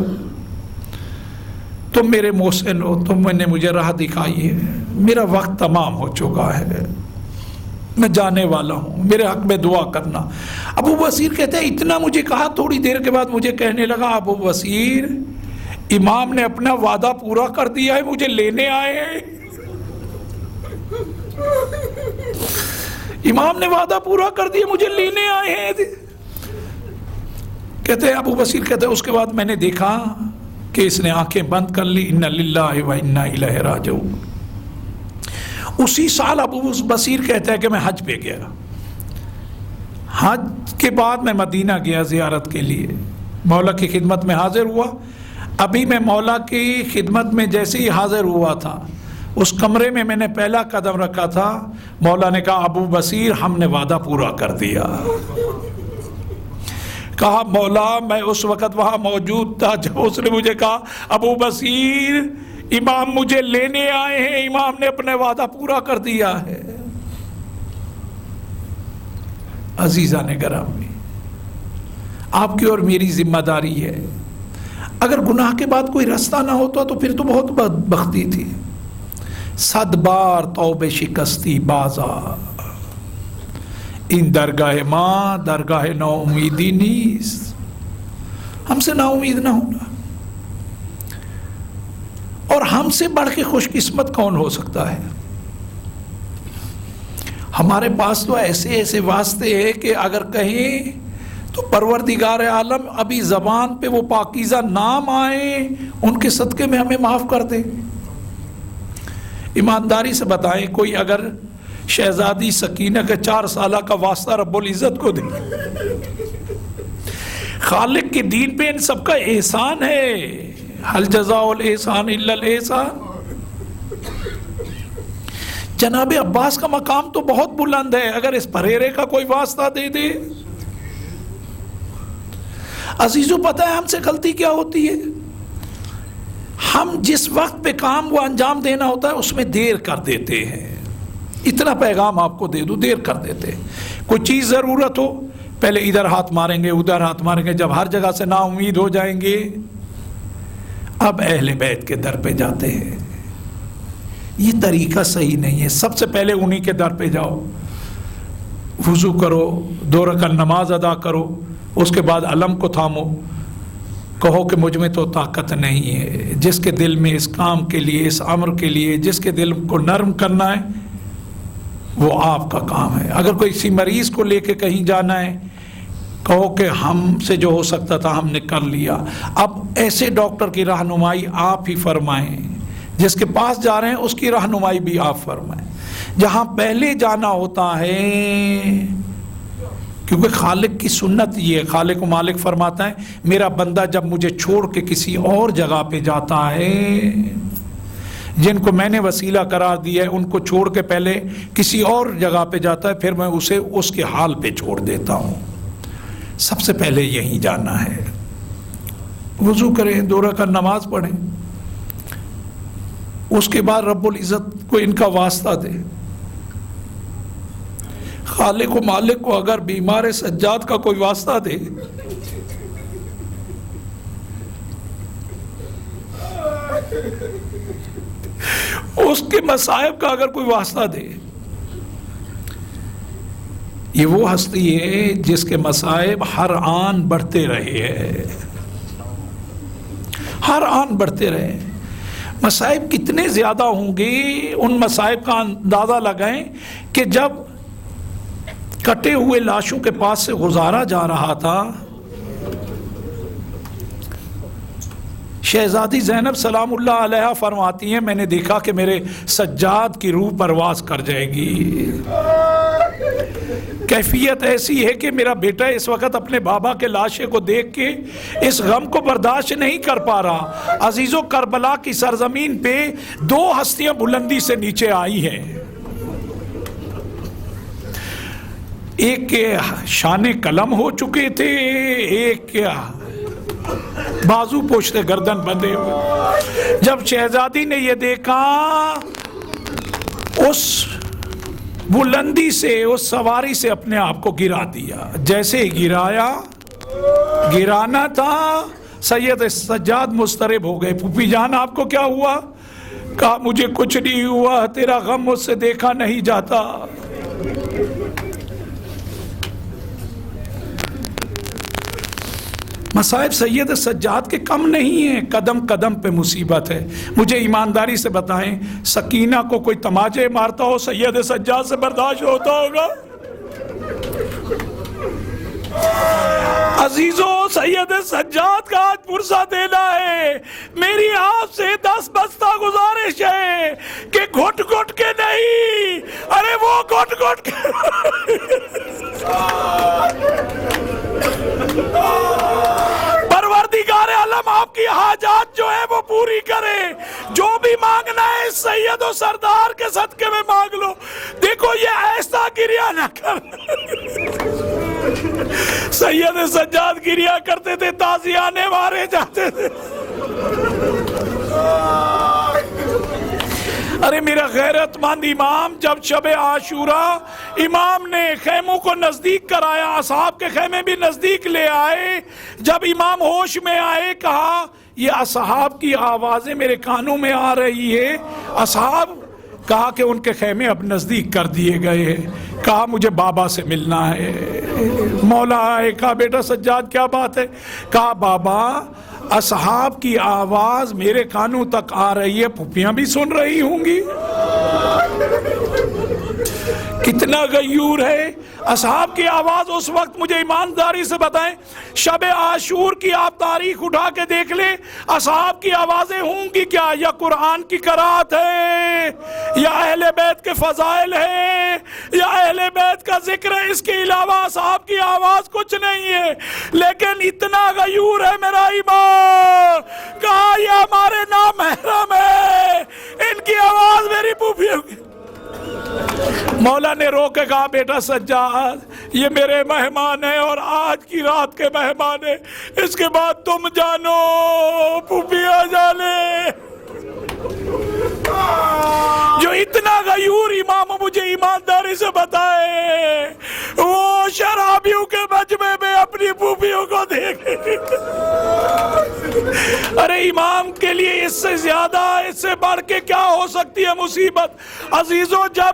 تم میرے محسن ہو، تم نے مجھے راہ دکھائی ہے، میرا وقت تمام ہو چکا ہے، میں جانے والا ہوں، میرے حق میں دعا کرنا۔ ابو بصیر کہتے ہیں اتنا مجھے کہا، تھوڑی دیر کے بعد مجھے کہنے لگا ابو بصیر امام نے اپنا وعدہ پورا کر دیا ہے، مجھے لینے آئے ہیں۔ امام نے وعدہ پورا کر دیا، مجھے لینے آئے ہیں۔ کہتے ہیں ابو بصیر کہتے ہیں اس کے بعد میں نے دیکھا کہ اس نے آنکھیں بند کر لی، انا للہ و انا الیہ راجعون۔ اسی سال ابو بصیر کہتا ہے کہ میں حج پہ گیا، حج کے بعد میں مدینہ گیا زیارت کے لیے، مولا کی خدمت میں حاضر ہوا۔ ابھی میں مولا کی خدمت میں جیسے ہی حاضر ہوا تھا، اس کمرے میں میں نے پہلا قدم رکھا تھا، مولا نے کہا ابو بصیر ہم نے وعدہ پورا کر دیا۔ کہا مولا میں اس وقت وہاں موجود تھا جب اس نے مجھے کہا ابو بصیر امام مجھے لینے آئے ہیں، امام نے اپنے وعدہ پورا کر دیا ہے۔ عزیزان گرامی، آپ کی اور میری ذمہ داری ہے، اگر گناہ کے بعد کوئی راستہ نہ ہوتا تو پھر تو بہت بدبختی تھی۔ 100 بار توبہ شکستی بازا، این درگاہ ماں درگاہ نا امیدی نیست۔ ہم سے نا امید نہ ہونا، اور ہم سے بڑھ کے خوش قسمت کون ہو سکتا ہے؟ ہمارے پاس تو ایسے ایسے واسطے ہیں کہ اگر کہیں تو پروردگار عالم ابھی زبان پہ وہ پاکیزہ نام آئے، ان کے صدقے میں ہمیں معاف کر دے۔ ایمانداری سے بتائیں، کوئی اگر شہزادی سکینہ کے 4 سالہ کا واسطہ رب العزت کو دے، خالق کے دین پہ ان سب کا احسان ہے، حل جزاء الاحسان الا الاحسان۔ جناب عباس کا مقام تو بہت بلند ہے، اگر اس پریرے کا کوئی واسطہ دے دے۔ عزیزو، پتہ ہے ہم سے غلطی کیا ہوتی ہے؟ ہم جس وقت پہ کام وہ انجام دینا ہوتا ہے اس میں دیر کر دیتے ہیں۔ اتنا پیغام آپ کو دے دوں، دیر کر دیتے ہیں۔ کوئی چیز ضرورت ہو، پہلے ادھر ہاتھ ماریں گے ادھر ہاتھ ماریں گے، جب ہر جگہ سے نا امید ہو جائیں گے اب اہل بیت کے در پہ جاتے ہیں۔ یہ طریقہ صحیح نہیں ہے۔ سب سے پہلے انہی کے در پہ جاؤ، وضو کرو، 2 رکعت نماز ادا کرو، اس کے بعد علم کو تھامو، کہو کہ مجھ میں تو طاقت نہیں ہے۔ جس کے دل میں اس کام کے لیے، اس امر کے لیے، جس کے دل کو نرم کرنا ہے وہ آپ کا کام ہے۔ اگر کوئی کسی مریض کو لے کے کہیں جانا ہے، کہو کہ ہم سے جو ہو سکتا تھا ہم نے کر لیا، اب ایسے ڈاکٹر کی رہنمائی آپ ہی فرمائیں، جس کے پاس جا رہے ہیں اس کی رہنمائی بھی آپ فرمائیں۔ جہاں پہلے جانا ہوتا ہے، کیونکہ خالق کی سنت یہ ہے، خالق و مالک فرماتا ہے میرا بندہ جب مجھے چھوڑ کے کسی اور جگہ پہ جاتا ہے، جن کو میں نے وسیلہ قرار دیا ہے ان کو چھوڑ کے پہلے کسی اور جگہ پہ جاتا ہے، پھر میں اسے اس کے حال پہ چھوڑ دیتا ہوں۔ سب سے پہلے یہیں جانا ہے۔ وضو کریں، 2 رکعت نماز پڑھیں، اس کے بعد رب العزت کو ان کا واسطہ دے۔ خالق و مالک کو اگر بیمار سجاد کا کوئی واسطہ دے، اس کے مصائب کا اگر کوئی واسطہ دے، یہ وہ ہستی ہے جس کے مصائب ہر آن بڑھتے رہے ہیں، ہر آن بڑھتے رہے۔ مصائب کتنے زیادہ ہوں گے، ان مصائب کا اندازہ لگائیں کہ جب کٹے ہوئے لاشوں کے پاس سے گزارا جا رہا تھا، شہزادی زینب سلام اللہ علیہ فرماتی ہیں میں نے دیکھا کہ میرے سجاد کی روح پرواز کر جائے گی۔ کیفیت ایسی ہے کہ میرا بیٹا اس وقت اپنے بابا کے لاشے کو دیکھ کے اس غم کو برداشت نہیں کر پا رہا۔ عزیزو، کربلا کی سرزمین پہ 2 ہستیاں بلندی سے نیچے آئی ہیں، ایک کے شانے قلم ہو چکے تھے، ایک کے بازو پوچھتے گردن بندے ہوئے۔ جب شہزادی نے یہ دیکھا، اس بلندی سے، اس سواری سے اپنے آپ کو گرا دیا۔ جیسے ہی گرایا، گرانا تھا، سید سجاد مضطرب ہو گئے۔ پھوپھی جان آپ کو کیا ہوا؟ کہا مجھے کچھ نہیں ہوا، تیرا غم مجھ سے دیکھا نہیں جاتا۔ مصائب سید سجاد کے کم نہیں ہیں، قدم قدم پہ مصیبت ہے۔ مجھے ایمانداری سے بتائیں، سکینہ کو کوئی تماچے مارتا ہو سید سجاد سے برداشت ہوتا ہوگا؟ عزیزو، سید سجاد کا آج پرسہ دینا ہے۔ میری آپ سے 10 بستہ گزارش ہے کہ گھٹ گھٹ کے نہیں، ارے وہ گھٹ گھٹ کے پروردگار عالم آپ کی حاجات جو ہے وہ پوری کرے۔ جو بھی مانگنا ہے سید و سردار کے صدقے میں مانگ لو۔ دیکھو یہ ایسا گریہ نہ کر، سید سجاد گریہ کرتے تھے، تازیانے مارے جاتے تھے۔ ارے میرا غیرت مند امام جب شب عاشورہ امام نے خیموں کو نزدیک کرایا، اصحاب کے خیمے بھی نزدیک لے آئے، جب امام ہوش میں آئے کہا یہ اصحاب کی آوازیں میرے کانوں میں آ رہی ہے۔ اصحاب کہا کہ ان کے خیمے اب نزدیک کر دیے گئے، کہا مجھے بابا سے ملنا ہے۔ مولا آئے، کہا بیٹا سجاد کیا بات ہے؟ کہا بابا اصحاب کی آواز میرے کانوں تک آ رہی ہے، پھپھیاں بھی سن رہی ہوں گی۔ کتنا غیور ہے۔ اصحاب کی آواز اس وقت مجھے ایمانداری سے بتائیں، شب عاشور کی آپ تاریخ اٹھا کے دیکھ لیں، اصحاب کی آوازیں ہوں گی کیا؟ یا قرآن کی قرات ہے، یا اہل بیت کے فضائل ہے، یا اہل بیت کا ذکر ہے، اس کے علاوہ اصحاب کی آواز کچھ نہیں ہے۔ لیکن اتنا غیور ہے میرا ایمان، کہا یہ ہمارے نامحرم ہے، ان کی آواز میری پھوپھیوں کی۔ مولا نے رو کے کہا بیٹا سجاد یہ میرے مہمان ہیں اور آج کی رات کے مہمان ہیں، اس کے بعد تم جانو، پھوپھیاں جانے۔ جو اتنا غیور امام مجھے ایمانداری سے بتائے، وہ شرابیوں کے مجمع میں اپنی پھوپھیوں کو دیکھے۔ ارے امام کے لیے اس سے زیادہ، اس سے بڑھ کے کیا ہو سکتی ہے مصیبت؟ عزیزو جب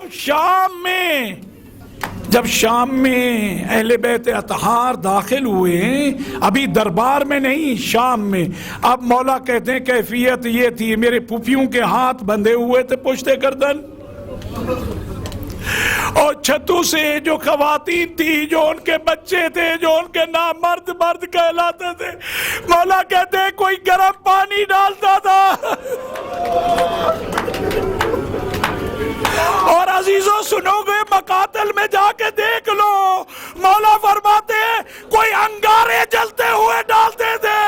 شام میں اہل بیت اطہار داخل ہوئے ہیں، ابھی دربار میں نہیں، شام میں، اب مولا کہتے ہیں کیفیت یہ تھی، میرے پھوپھیوں کے ہاتھ بندھے ہوئے تھے پشت گردن، اور چھتو سے جو خواتین تھی، جو ان کے بچے تھے، جو ان کے نام مرد کہلاتے تھے، مولا کہتے ہیں کوئی گرم پانی ڈالتا تھا۔ اور عزیزوں سنو گے، مقاتل میں جا کے دیکھ لو، مولا فرماتے ہیں کوئی انگارے جلتے ہوئے ڈالتے تھے،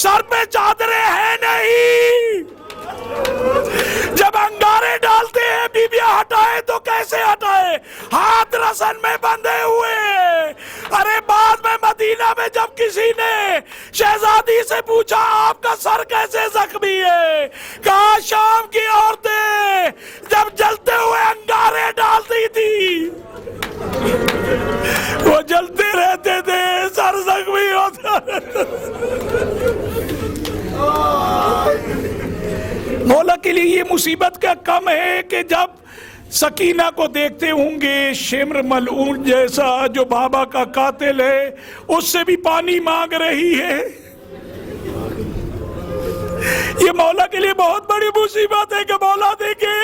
سر پہ چادریں ہیں نہیں۔ جب انگارے ڈالتے ہیں بیبیاں ہٹائے تو کیسے ہٹائے؟ ہاتھ رسن میں بندھے ہوئے۔ ارے بعد میں مدینہ میں جب کسی نے شہزادی سے پوچھا آپ کا سر کیسے زخمی ہے، کہا شام کی عورتیں جب جلتے ہوئے انگارے ڈالتی تھی وہ جلتے رہتے تھے، سر زخمی ہوتا رہتا۔ مولا کے لیے یہ مصیبت کا کم ہے کہ جب سکینہ کو دیکھتے ہوں گے، شمر ملعون جیسا جو بابا کا قاتل ہے، اس سے بھی پانی مانگ رہی ہے۔ یہ مولا کے لیے بہت بڑی مصیبت ہے کہ مولا دیکھے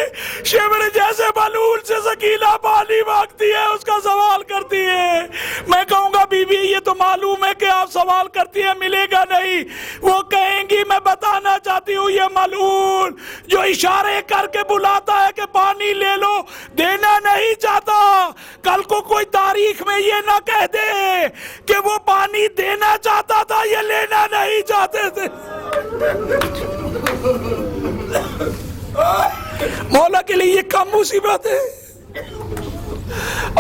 شمر جیسے ملعون سے سکینہ پانی مانگتی ہے، اس کا سوال کرتی ہے۔ میں کہوں گا بی بی یہ تو معلوم ہے کہ آپ سوال کرتی ہیں، ملے گا نہیں۔ وہ کہیں گی میں بتانا چاہتی ہوں یہ ملعون جو اشارے کر کے بلاتا ہے کہ پانی لے لو، دینا نہیں چاہتا، کل کو کوئی تاریخ میں یہ نہ کہہ دے کہ وہ پانی دینا چاہتا تھا، یہ لینا نہیں چاہتے تھے۔ مولا کے لیے یہ کم مصیبت ہے۔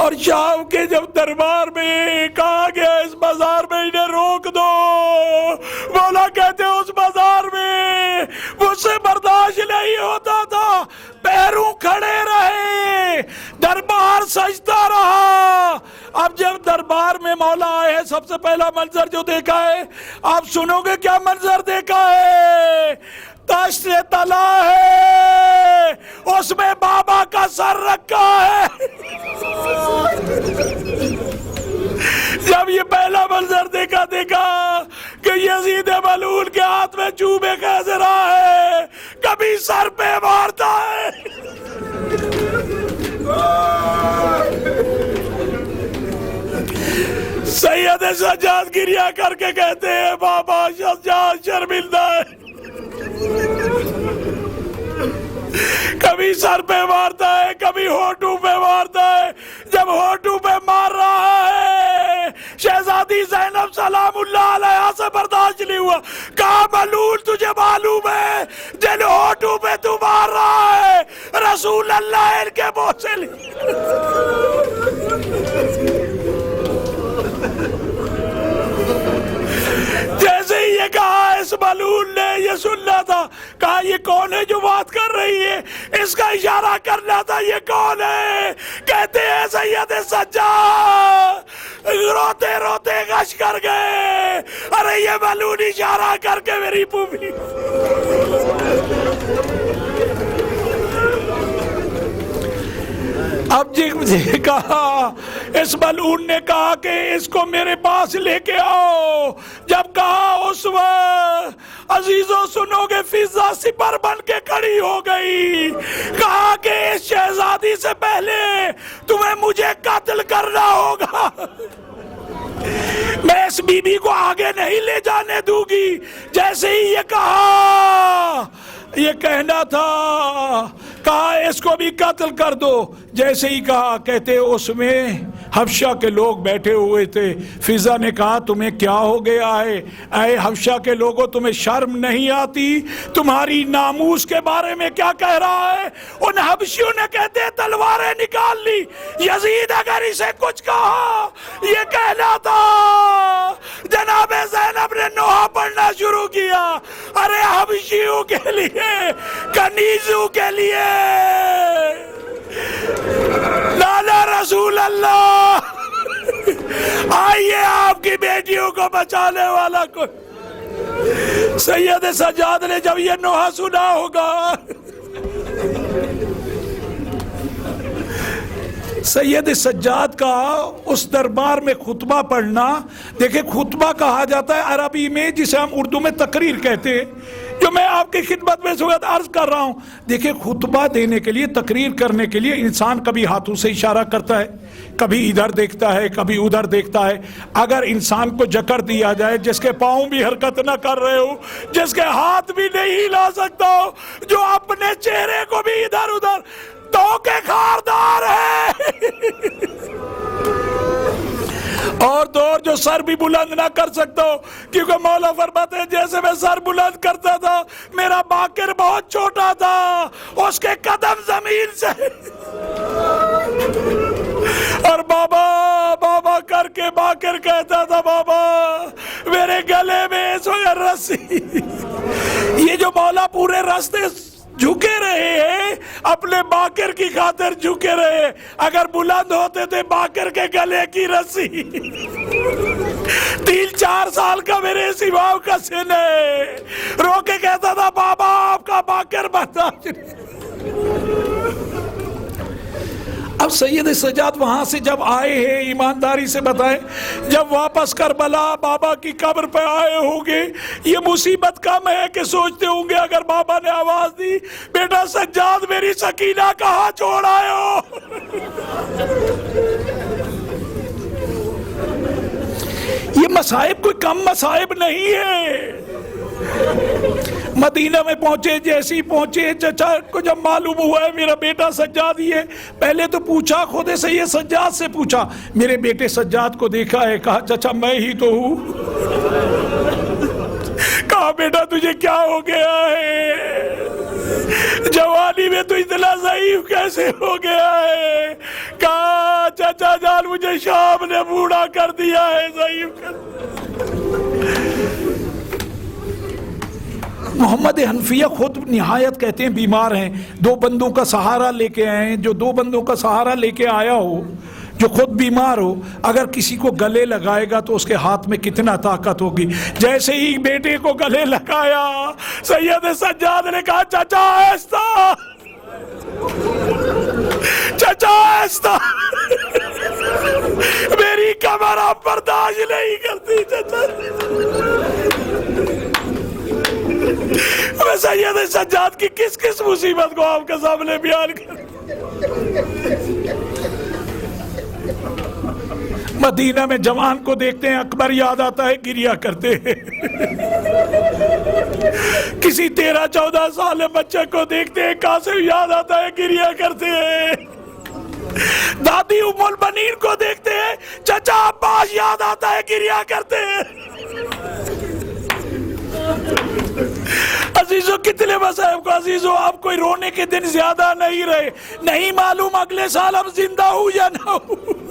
اور شام کے جب دربار میں کہا گیا اس بازار میں انہیں روک دو، مولا کہتے اس بازار میں مجھ سے برداشت نہیں ہوتا تھا، پیروں کھڑے رہے، دربار سجدہ رہا۔ اب جب دربار میں مولا آئے ہیں، سب سے پہلا منظر جو دیکھا ہے، آپ سنو گے کیا منظر دیکھا ہے؟ تشت تلا ہے، اس میں بابا کا سر رکھا ہے۔ جب یہ پہلا منظر دیکھا کہ یزید ملعون کے ہاتھ میں چوبے خیزرہ ہے، کبھی سر پہ مارتا ہے۔ سید سجاد گریہ کر کے کہتے ہیں بابا سجاد شرمندہ ہے، کبھی سر پہ مارتا ہے، کبھی ہونٹوں پہ مارتا ہے۔ جب ہونٹوں پہ مار رہا ہے، شہزادی زینب سلام اللہ علیہا سے برداشت نہیں ہوا، کہا ملعون تجھے معلوم ہے جن ہونٹوں پہ تو مار رہا ہے رسول اللہ ان کے منہ سے جیسے ہی یہ کہا اس ملعون نے یہ سننا تھا، کہا یہ کون ہے جو بات کر رہی ہے؟ جس کا اشارہ کرنا تھا یہ کون ہے؟ کہتے ہیں سید سجاد روتے روتے غش کر گئے، ارے یہ ملعون اشارہ کر کے میری پھوپھی۔ اب جی مجھے کہا، اس ملعون نے کہا کہ اس کو میرے پاس لے کے آؤ۔ جب کہا اس وقت عزیزوں سنو گے، فضا سپر بن کے کھڑی ہو گئی، کہا کہ اس شہزادی سے پہلے تمہیں مجھے قتل کرنا ہوگا، میں اس بی بی کو آگے نہیں لے جانے دوں گی۔ جیسے ہی یہ کہا، یہ کہنا تھا، کہا اس کو بھی قتل کر دو۔ جیسے ہی کہا، کہتے اس میں حبشہ کے لوگ بیٹھے ہوئے تھے۔ فضا نے کہا تمہیں کیا ہو گیا ہے؟ اے حبشہ کے لوگوں، تمہیں شرم نہیں آتی؟ تمہاری ناموس کے بارے میں کیا کہہ رہا ہے؟ ان حبشیوں نے کہتے تلواریں نکال لی، یزید اگر اسے کچھ کہا یہ کہنا تھا۔ جناب زینب نے نوحہ پڑھنا شروع کیا، ارے حبشیوں کے لیے، کنیزوں کے لیے، لالا رسول اللہ آئیے آپ کی بیٹیوں کو بچانے والا کوئی۔ سید سجاد نے جب یہ نوحہ سنا ہوگا، سید سجاد کا اس دربار میں خطبہ پڑھنا، دیکھیں خطبہ کہا جاتا ہے عربی میں جسے ہم اردو میں تقریر کہتے ہیں، جو میں آپ کی خدمت میں اس وقت عرض کر رہا ہوں۔ دیکھیں خطبہ دینے کے لیے، تقریر کرنے کے لیے انسان کبھی ہاتھوں سے اشارہ کرتا ہے، کبھی ادھر دیکھتا ہے، کبھی ادھر دیکھتا ہے۔ اگر انسان کو جکڑ دیا جائے، جس کے پاؤں بھی حرکت نہ کر رہے ہو، جس کے ہاتھ بھی نہیں ہلا سکتا ہو، جو اپنے چہرے کو بھی ادھر ادھر تو کے خاردار ہے، اور دور جو سر بھی بلند نہ کر سکتا ہو، کیونکہ مولا فرماتے ہیں جیسے میں سر بلند کرتا تھا میرا باقر بہت چھوٹا تھا، اس کے قدم زمین سے، اور بابا بابا کر کے باقر کہتا تھا بابا میرے گلے میں اس وقت رسی۔ یہ جو مولا پورے راستے جھکے رہے ہیں، اپنے باقر کی خاطر جھکے رہے، اگر بلند ہوتے تھے باقر کے گلے کی رسی۔ 3-4 سال کا میرے سواؤ کا سن ہے، رو کے کہتا تھا بابا آپ کا باقر برداشت نہیں۔ اب سید سجاد وہاں سے جب آئے ہیں، ایمانداری سے بتائیں، جب واپس کربلا بابا کی قبر پہ آئے ہوں گے، یہ مصیبت کم ہے کہ سوچتے ہوں گے اگر بابا نے آواز دی بیٹا سجاد میری سکینہ کہاں چھوڑ آئے ہو؟ یہ مصائب کوئی کم مصائب نہیں ہے۔ مدینہ میں پہنچے، جیسی پہنچے، چچا کو جب معلوم ہوا ہے میرا بیٹا سجاد ہی ہے، پہلے تو پوچھا خود سے، یہ سجاد سے پوچھا میرے بیٹے سجاد کو دیکھا ہے؟ کہا چچا میں ہی تو ہوں۔ کہا بیٹا تجھے کیا ہو گیا ہے؟ جوانی میں تو اتنا ضعیف کیسے ہو گیا ہے؟ کہا چچا جان مجھے شام نے بوڑھا کر دیا ہے، ضعیف کر۔ محمد حنفیہ خود نہایت کہتے ہیں بیمار ہیں، 2 بندوں کا سہارا لے کے آئے ہیں۔ جو 2 بندوں کا سہارا لے کے آیا ہو، جو خود بیمار ہو، اگر کسی کو گلے لگائے گا تو اس کے ہاتھ میں کتنا طاقت ہوگی۔ جیسے ہی بیٹے کو گلے لگایا، سید سجاد نے کہا چچا ایسا، چچا ایسا، میری کمر آپ برداشت نہیں کرتی چچا۔ میں سید سجاد کی کس مصیبت کو آپ کے سامنے بیان کر۔ مدینہ میں جوان کو دیکھتے ہیں اکبر یاد آتا ہے، گریا کرتے ہیں۔ کسی 13-14 سال بچے کو دیکھتے ہیں، قاسم یاد آتا ہے، گریا کرتے ہیں۔ دادی ام البنین کو دیکھتے ہیں، چچا عباس یاد آتا ہے، گریا کرتے ہیں۔ عزیزو کتنے مصائب کو، عزیزو اب کوئی رونے کے دن زیادہ نہیں رہے، نہیں معلوم اگلے سال ہم زندہ ہوں یا نہ ہوں۔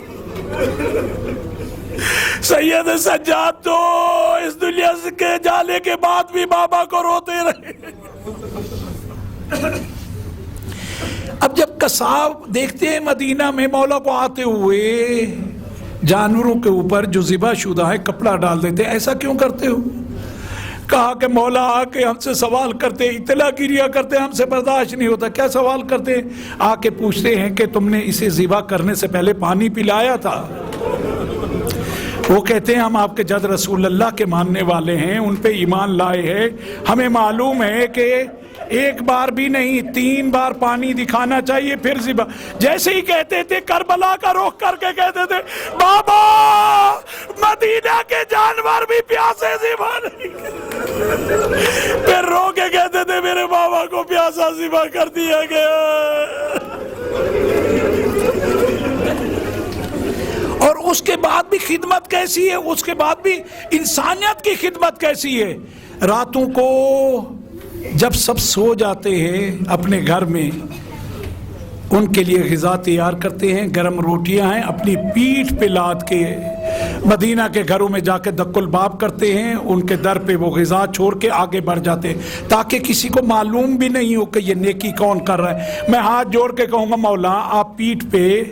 سید سجاد تو اس دنیا کے جانے کے بعد بھی بابا کو روتے رہے۔ اب جب قصاب دیکھتے ہیں مدینہ میں مولا کو آتے ہوئے جانوروں کے اوپر جو ذبح شدہ ہے کپڑا ڈال دیتے، ایسا کیوں کرتے ہو؟ کہا کہ مولا آ کے ہم سے سوال کرتے، اطلاع گیریا کرتے، ہم سے برداشت نہیں ہوتا۔ کیا سوال کرتے؟ آ کے پوچھتے ہیں کہ تم نے اسے ذبح کرنے سے پہلے پانی پلایا تھا؟ وہ کہتے ہیں ہم آپ کے جد رسول اللہ کے ماننے والے ہیں، ان پہ ایمان لائے ہیں، ہمیں معلوم ہے کہ ایک بار بھی نہیں 3 بار پانی دکھانا چاہیے پھر ذبح۔ جیسے ہی کہتے تھے کربلا کا رخ کر کے کہتے تھے بابا مدینہ کے جانور بھی پیاسے ذبح نہیں، پھر رو کے کہتے تھے میرے بابا کو پیاسا ذبح کر دیا گیا۔ اور اس کے بعد بھی خدمت کیسی ہے، اس کے بعد بھی انسانیت کی خدمت کیسی ہے۔ راتوں کو جب سب سو جاتے ہیں اپنے گھر میں، ان کے لیے غذا تیار کرتے ہیں، گرم روٹیاں ہیں، اپنی پیٹھ پہ لاد کے مدینہ کے گھروں میں جا کے دق الباب کرتے ہیں، ان کے در پہ وہ غذا چھوڑ کے آگے بڑھ جاتے ہیں تاکہ کسی کو معلوم بھی نہیں ہو کہ یہ نیکی کون کر رہا ہے۔ میں ہاتھ جوڑ کے کہوں گا مولا آپ پیٹھ پہ،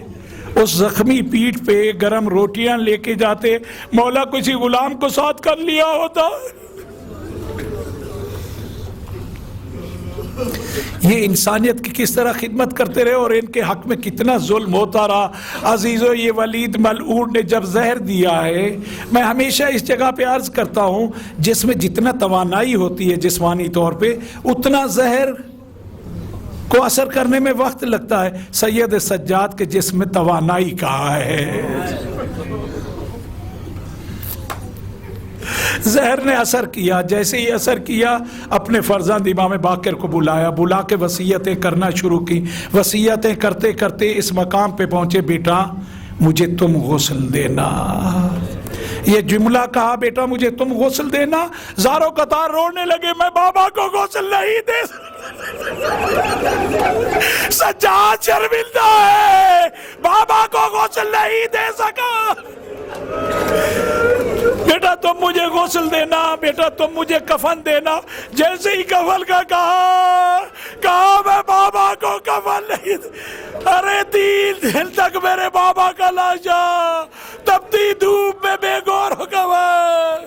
اس زخمی پیٹھ پہ گرم روٹیاں لے کے جاتے، مولا کسی غلام کو ساتھ کر لیا ہوتا۔ یہ انسانیت کی کس طرح خدمت کرتے رہے اور ان کے حق میں کتنا ظلم ہوتا رہا۔ عزیزو یہ ولید ملعون نے جب زہر دیا ہے، میں ہمیشہ اس جگہ پہ عرض کرتا ہوں جس میں جتنا توانائی ہوتی ہے جسمانی طور پہ اتنا زہر کو اثر کرنے میں وقت لگتا ہے۔ سید سجاد کے جسم میں توانائی کہاں ہے؟ زہر نے اثر کیا، جیسے ہی اثر کیا اپنے فرزند امام باقر کو بلا کے وصیتیں کرنا شروع کی۔ وصیتیں کرتے کرتے اس مقام پہ پہنچے بیٹا مجھے تم غسل دینا۔ یہ جملہ کہا بیٹا مجھے تم غسل دینا، زاروں قطار رونے لگے میں بابا کو غسل نہیں دے سجاد شرمندہ ہے، بابا کو غسل نہیں دے سکا۔ بیٹا تم مجھے غسل دینا، بیٹا تم مجھے کفن دینا۔ جیسے ہی کفن کا کہا میں بابا کو کفن نہیں دے۔ ارے 3 دن تک میرے بابا کا لاشا تپتی دھوپ میں بے غور ہو گیا۔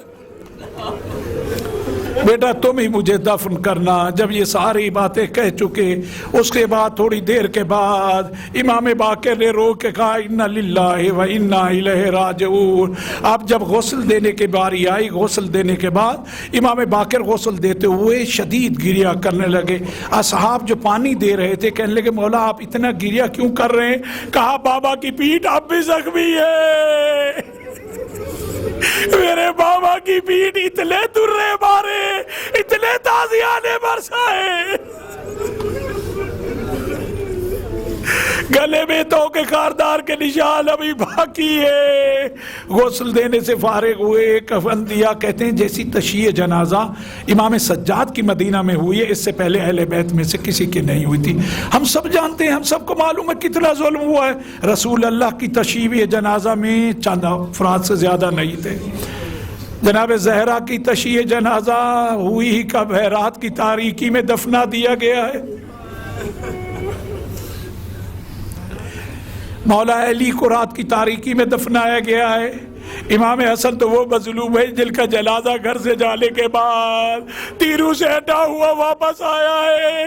بیٹا تم ہی مجھے دفن کرنا۔ جب یہ ساری باتیں کہہ چکے اس کے بعد تھوڑی دیر کے بعد امام باقر نے رو کے کہا انا للہ و انا الیہ راجعون۔ اب جب غسل دینے کی باری آئی، غسل دینے کے بعد امام باقر غسل دیتے ہوئے شدید گریہ کرنے لگے۔ اصحاب جو پانی دے رہے تھے کہنے لگے مولا آپ اتنا گریہ کیوں کر رہے ہیں؟ کہا بابا کی پیٹھ اب بھی زخمی ہے، میرے بابا کی پیٹھ اتنے درے مارے، اتنے تازیانے برسائے، گلے میں تو کے خاردار کے نشان ابھی باقی ہے۔ غسل دینے سے فارغ ہوئے، کفن دیا۔ کہتے ہیں جیسی تشییع جنازہ امام سجاد کی مدینہ میں ہوئی ہے اس سے پہلے اہل بیت میں سے کسی کی نہیں ہوئی تھی۔ ہم سب جانتے ہیں، ہم سب کو معلوم ہے کتنا ظلم ہوا ہے۔ رسول اللہ کی تشییع جنازہ میں چند افراد سے زیادہ نہیں تھے۔ جناب زہرا کی تشییع جنازہ ہوئی ہی کب ہے؟ رات کی تاریکی میں دفنا دیا گیا ہے۔ مولا علی کو رات کی تاریکی میں دفنایا گیا ہے۔ امام حسن تو وہ مظلوم ہے جن کا جنازہ گھر سے جانے کے بعد تیروں سے ہٹا ہوا واپس آیا ہے۔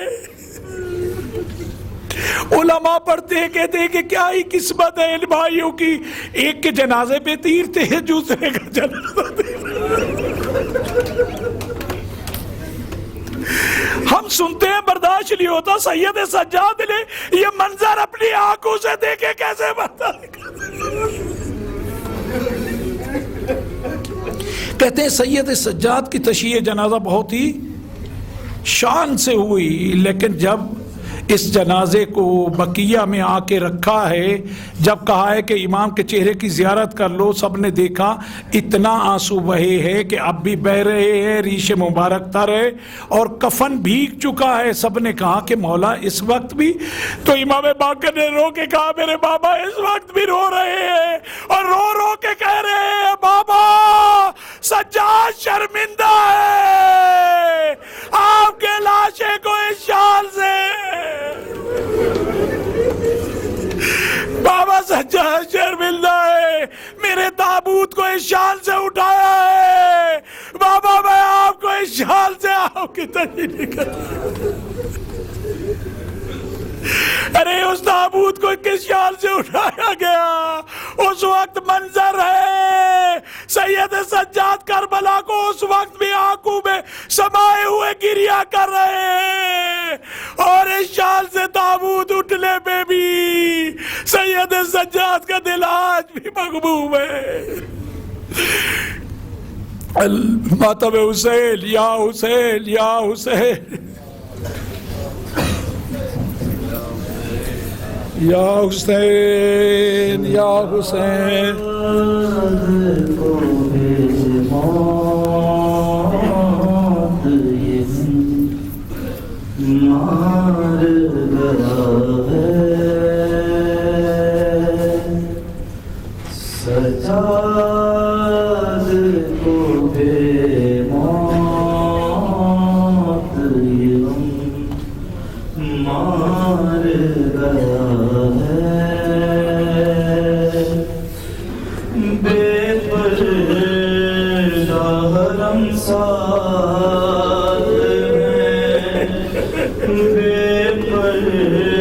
علماء پڑھتے ہیں کہتے ہیں کہ کیا ہی قسمت ہے ان بھائیوں کی، ایک کے جنازے پہ تیر تھے دوسرے کا جنازہ ہم سنتے ہیں برداشت نہیں ہوتا۔ سید سجاد نے یہ منظر اپنی آنکھوں سے دیکھے کیسے برداشت کہتے ہیں سید سجاد کی تشییع جنازہ بہت ہی شان سے ہوئی، لیکن جب اس جنازے کو بقیہ میں آ کے رکھا ہے، جب کہا ہے کہ امام کے چہرے کی زیارت کر لو، سب نے دیکھا اتنا آنسو بہے ہے کہ اب بھی بہ رہے ہیں، ریش مبارک تر ہے اور کفن بھیگ چکا ہے۔ سب نے کہا کہ مولا اس وقت بھی؟ تو امام باقر نے رو کے کہا میرے بابا اس وقت بھی رو رہے ہیں اور رو رو کے کہہ رہے ہیں بابا سجاد شرمندہ ہے آپ کے لاشے کو اس شال سے جہاں شرمندہ ہے، میرے تابوت کو اس شان سے اٹھایا ہے، بابا میں آپ کو اس شان سے آپ کی تجلیل کرتا ہوں۔ ارے اس تابوت کو کس شان سے اٹھایا گیا؟ اس وقت منظر ہے سید سجاد کربلا کو اس وقت بھی آنکھوں میں سمائے ہوئے گریا کر رہے ہیں، اور اس شان سے تابوت اٹھنے پہ بھی سید سجاد کا دل آج بھی مغموم ہے۔ ماتم حسین یا حسین یا حسین یا حسین یا حسین۔ سجاد کو بے موت مار گیا ہے، بے پردہ حرم ساد میں، بے پردہ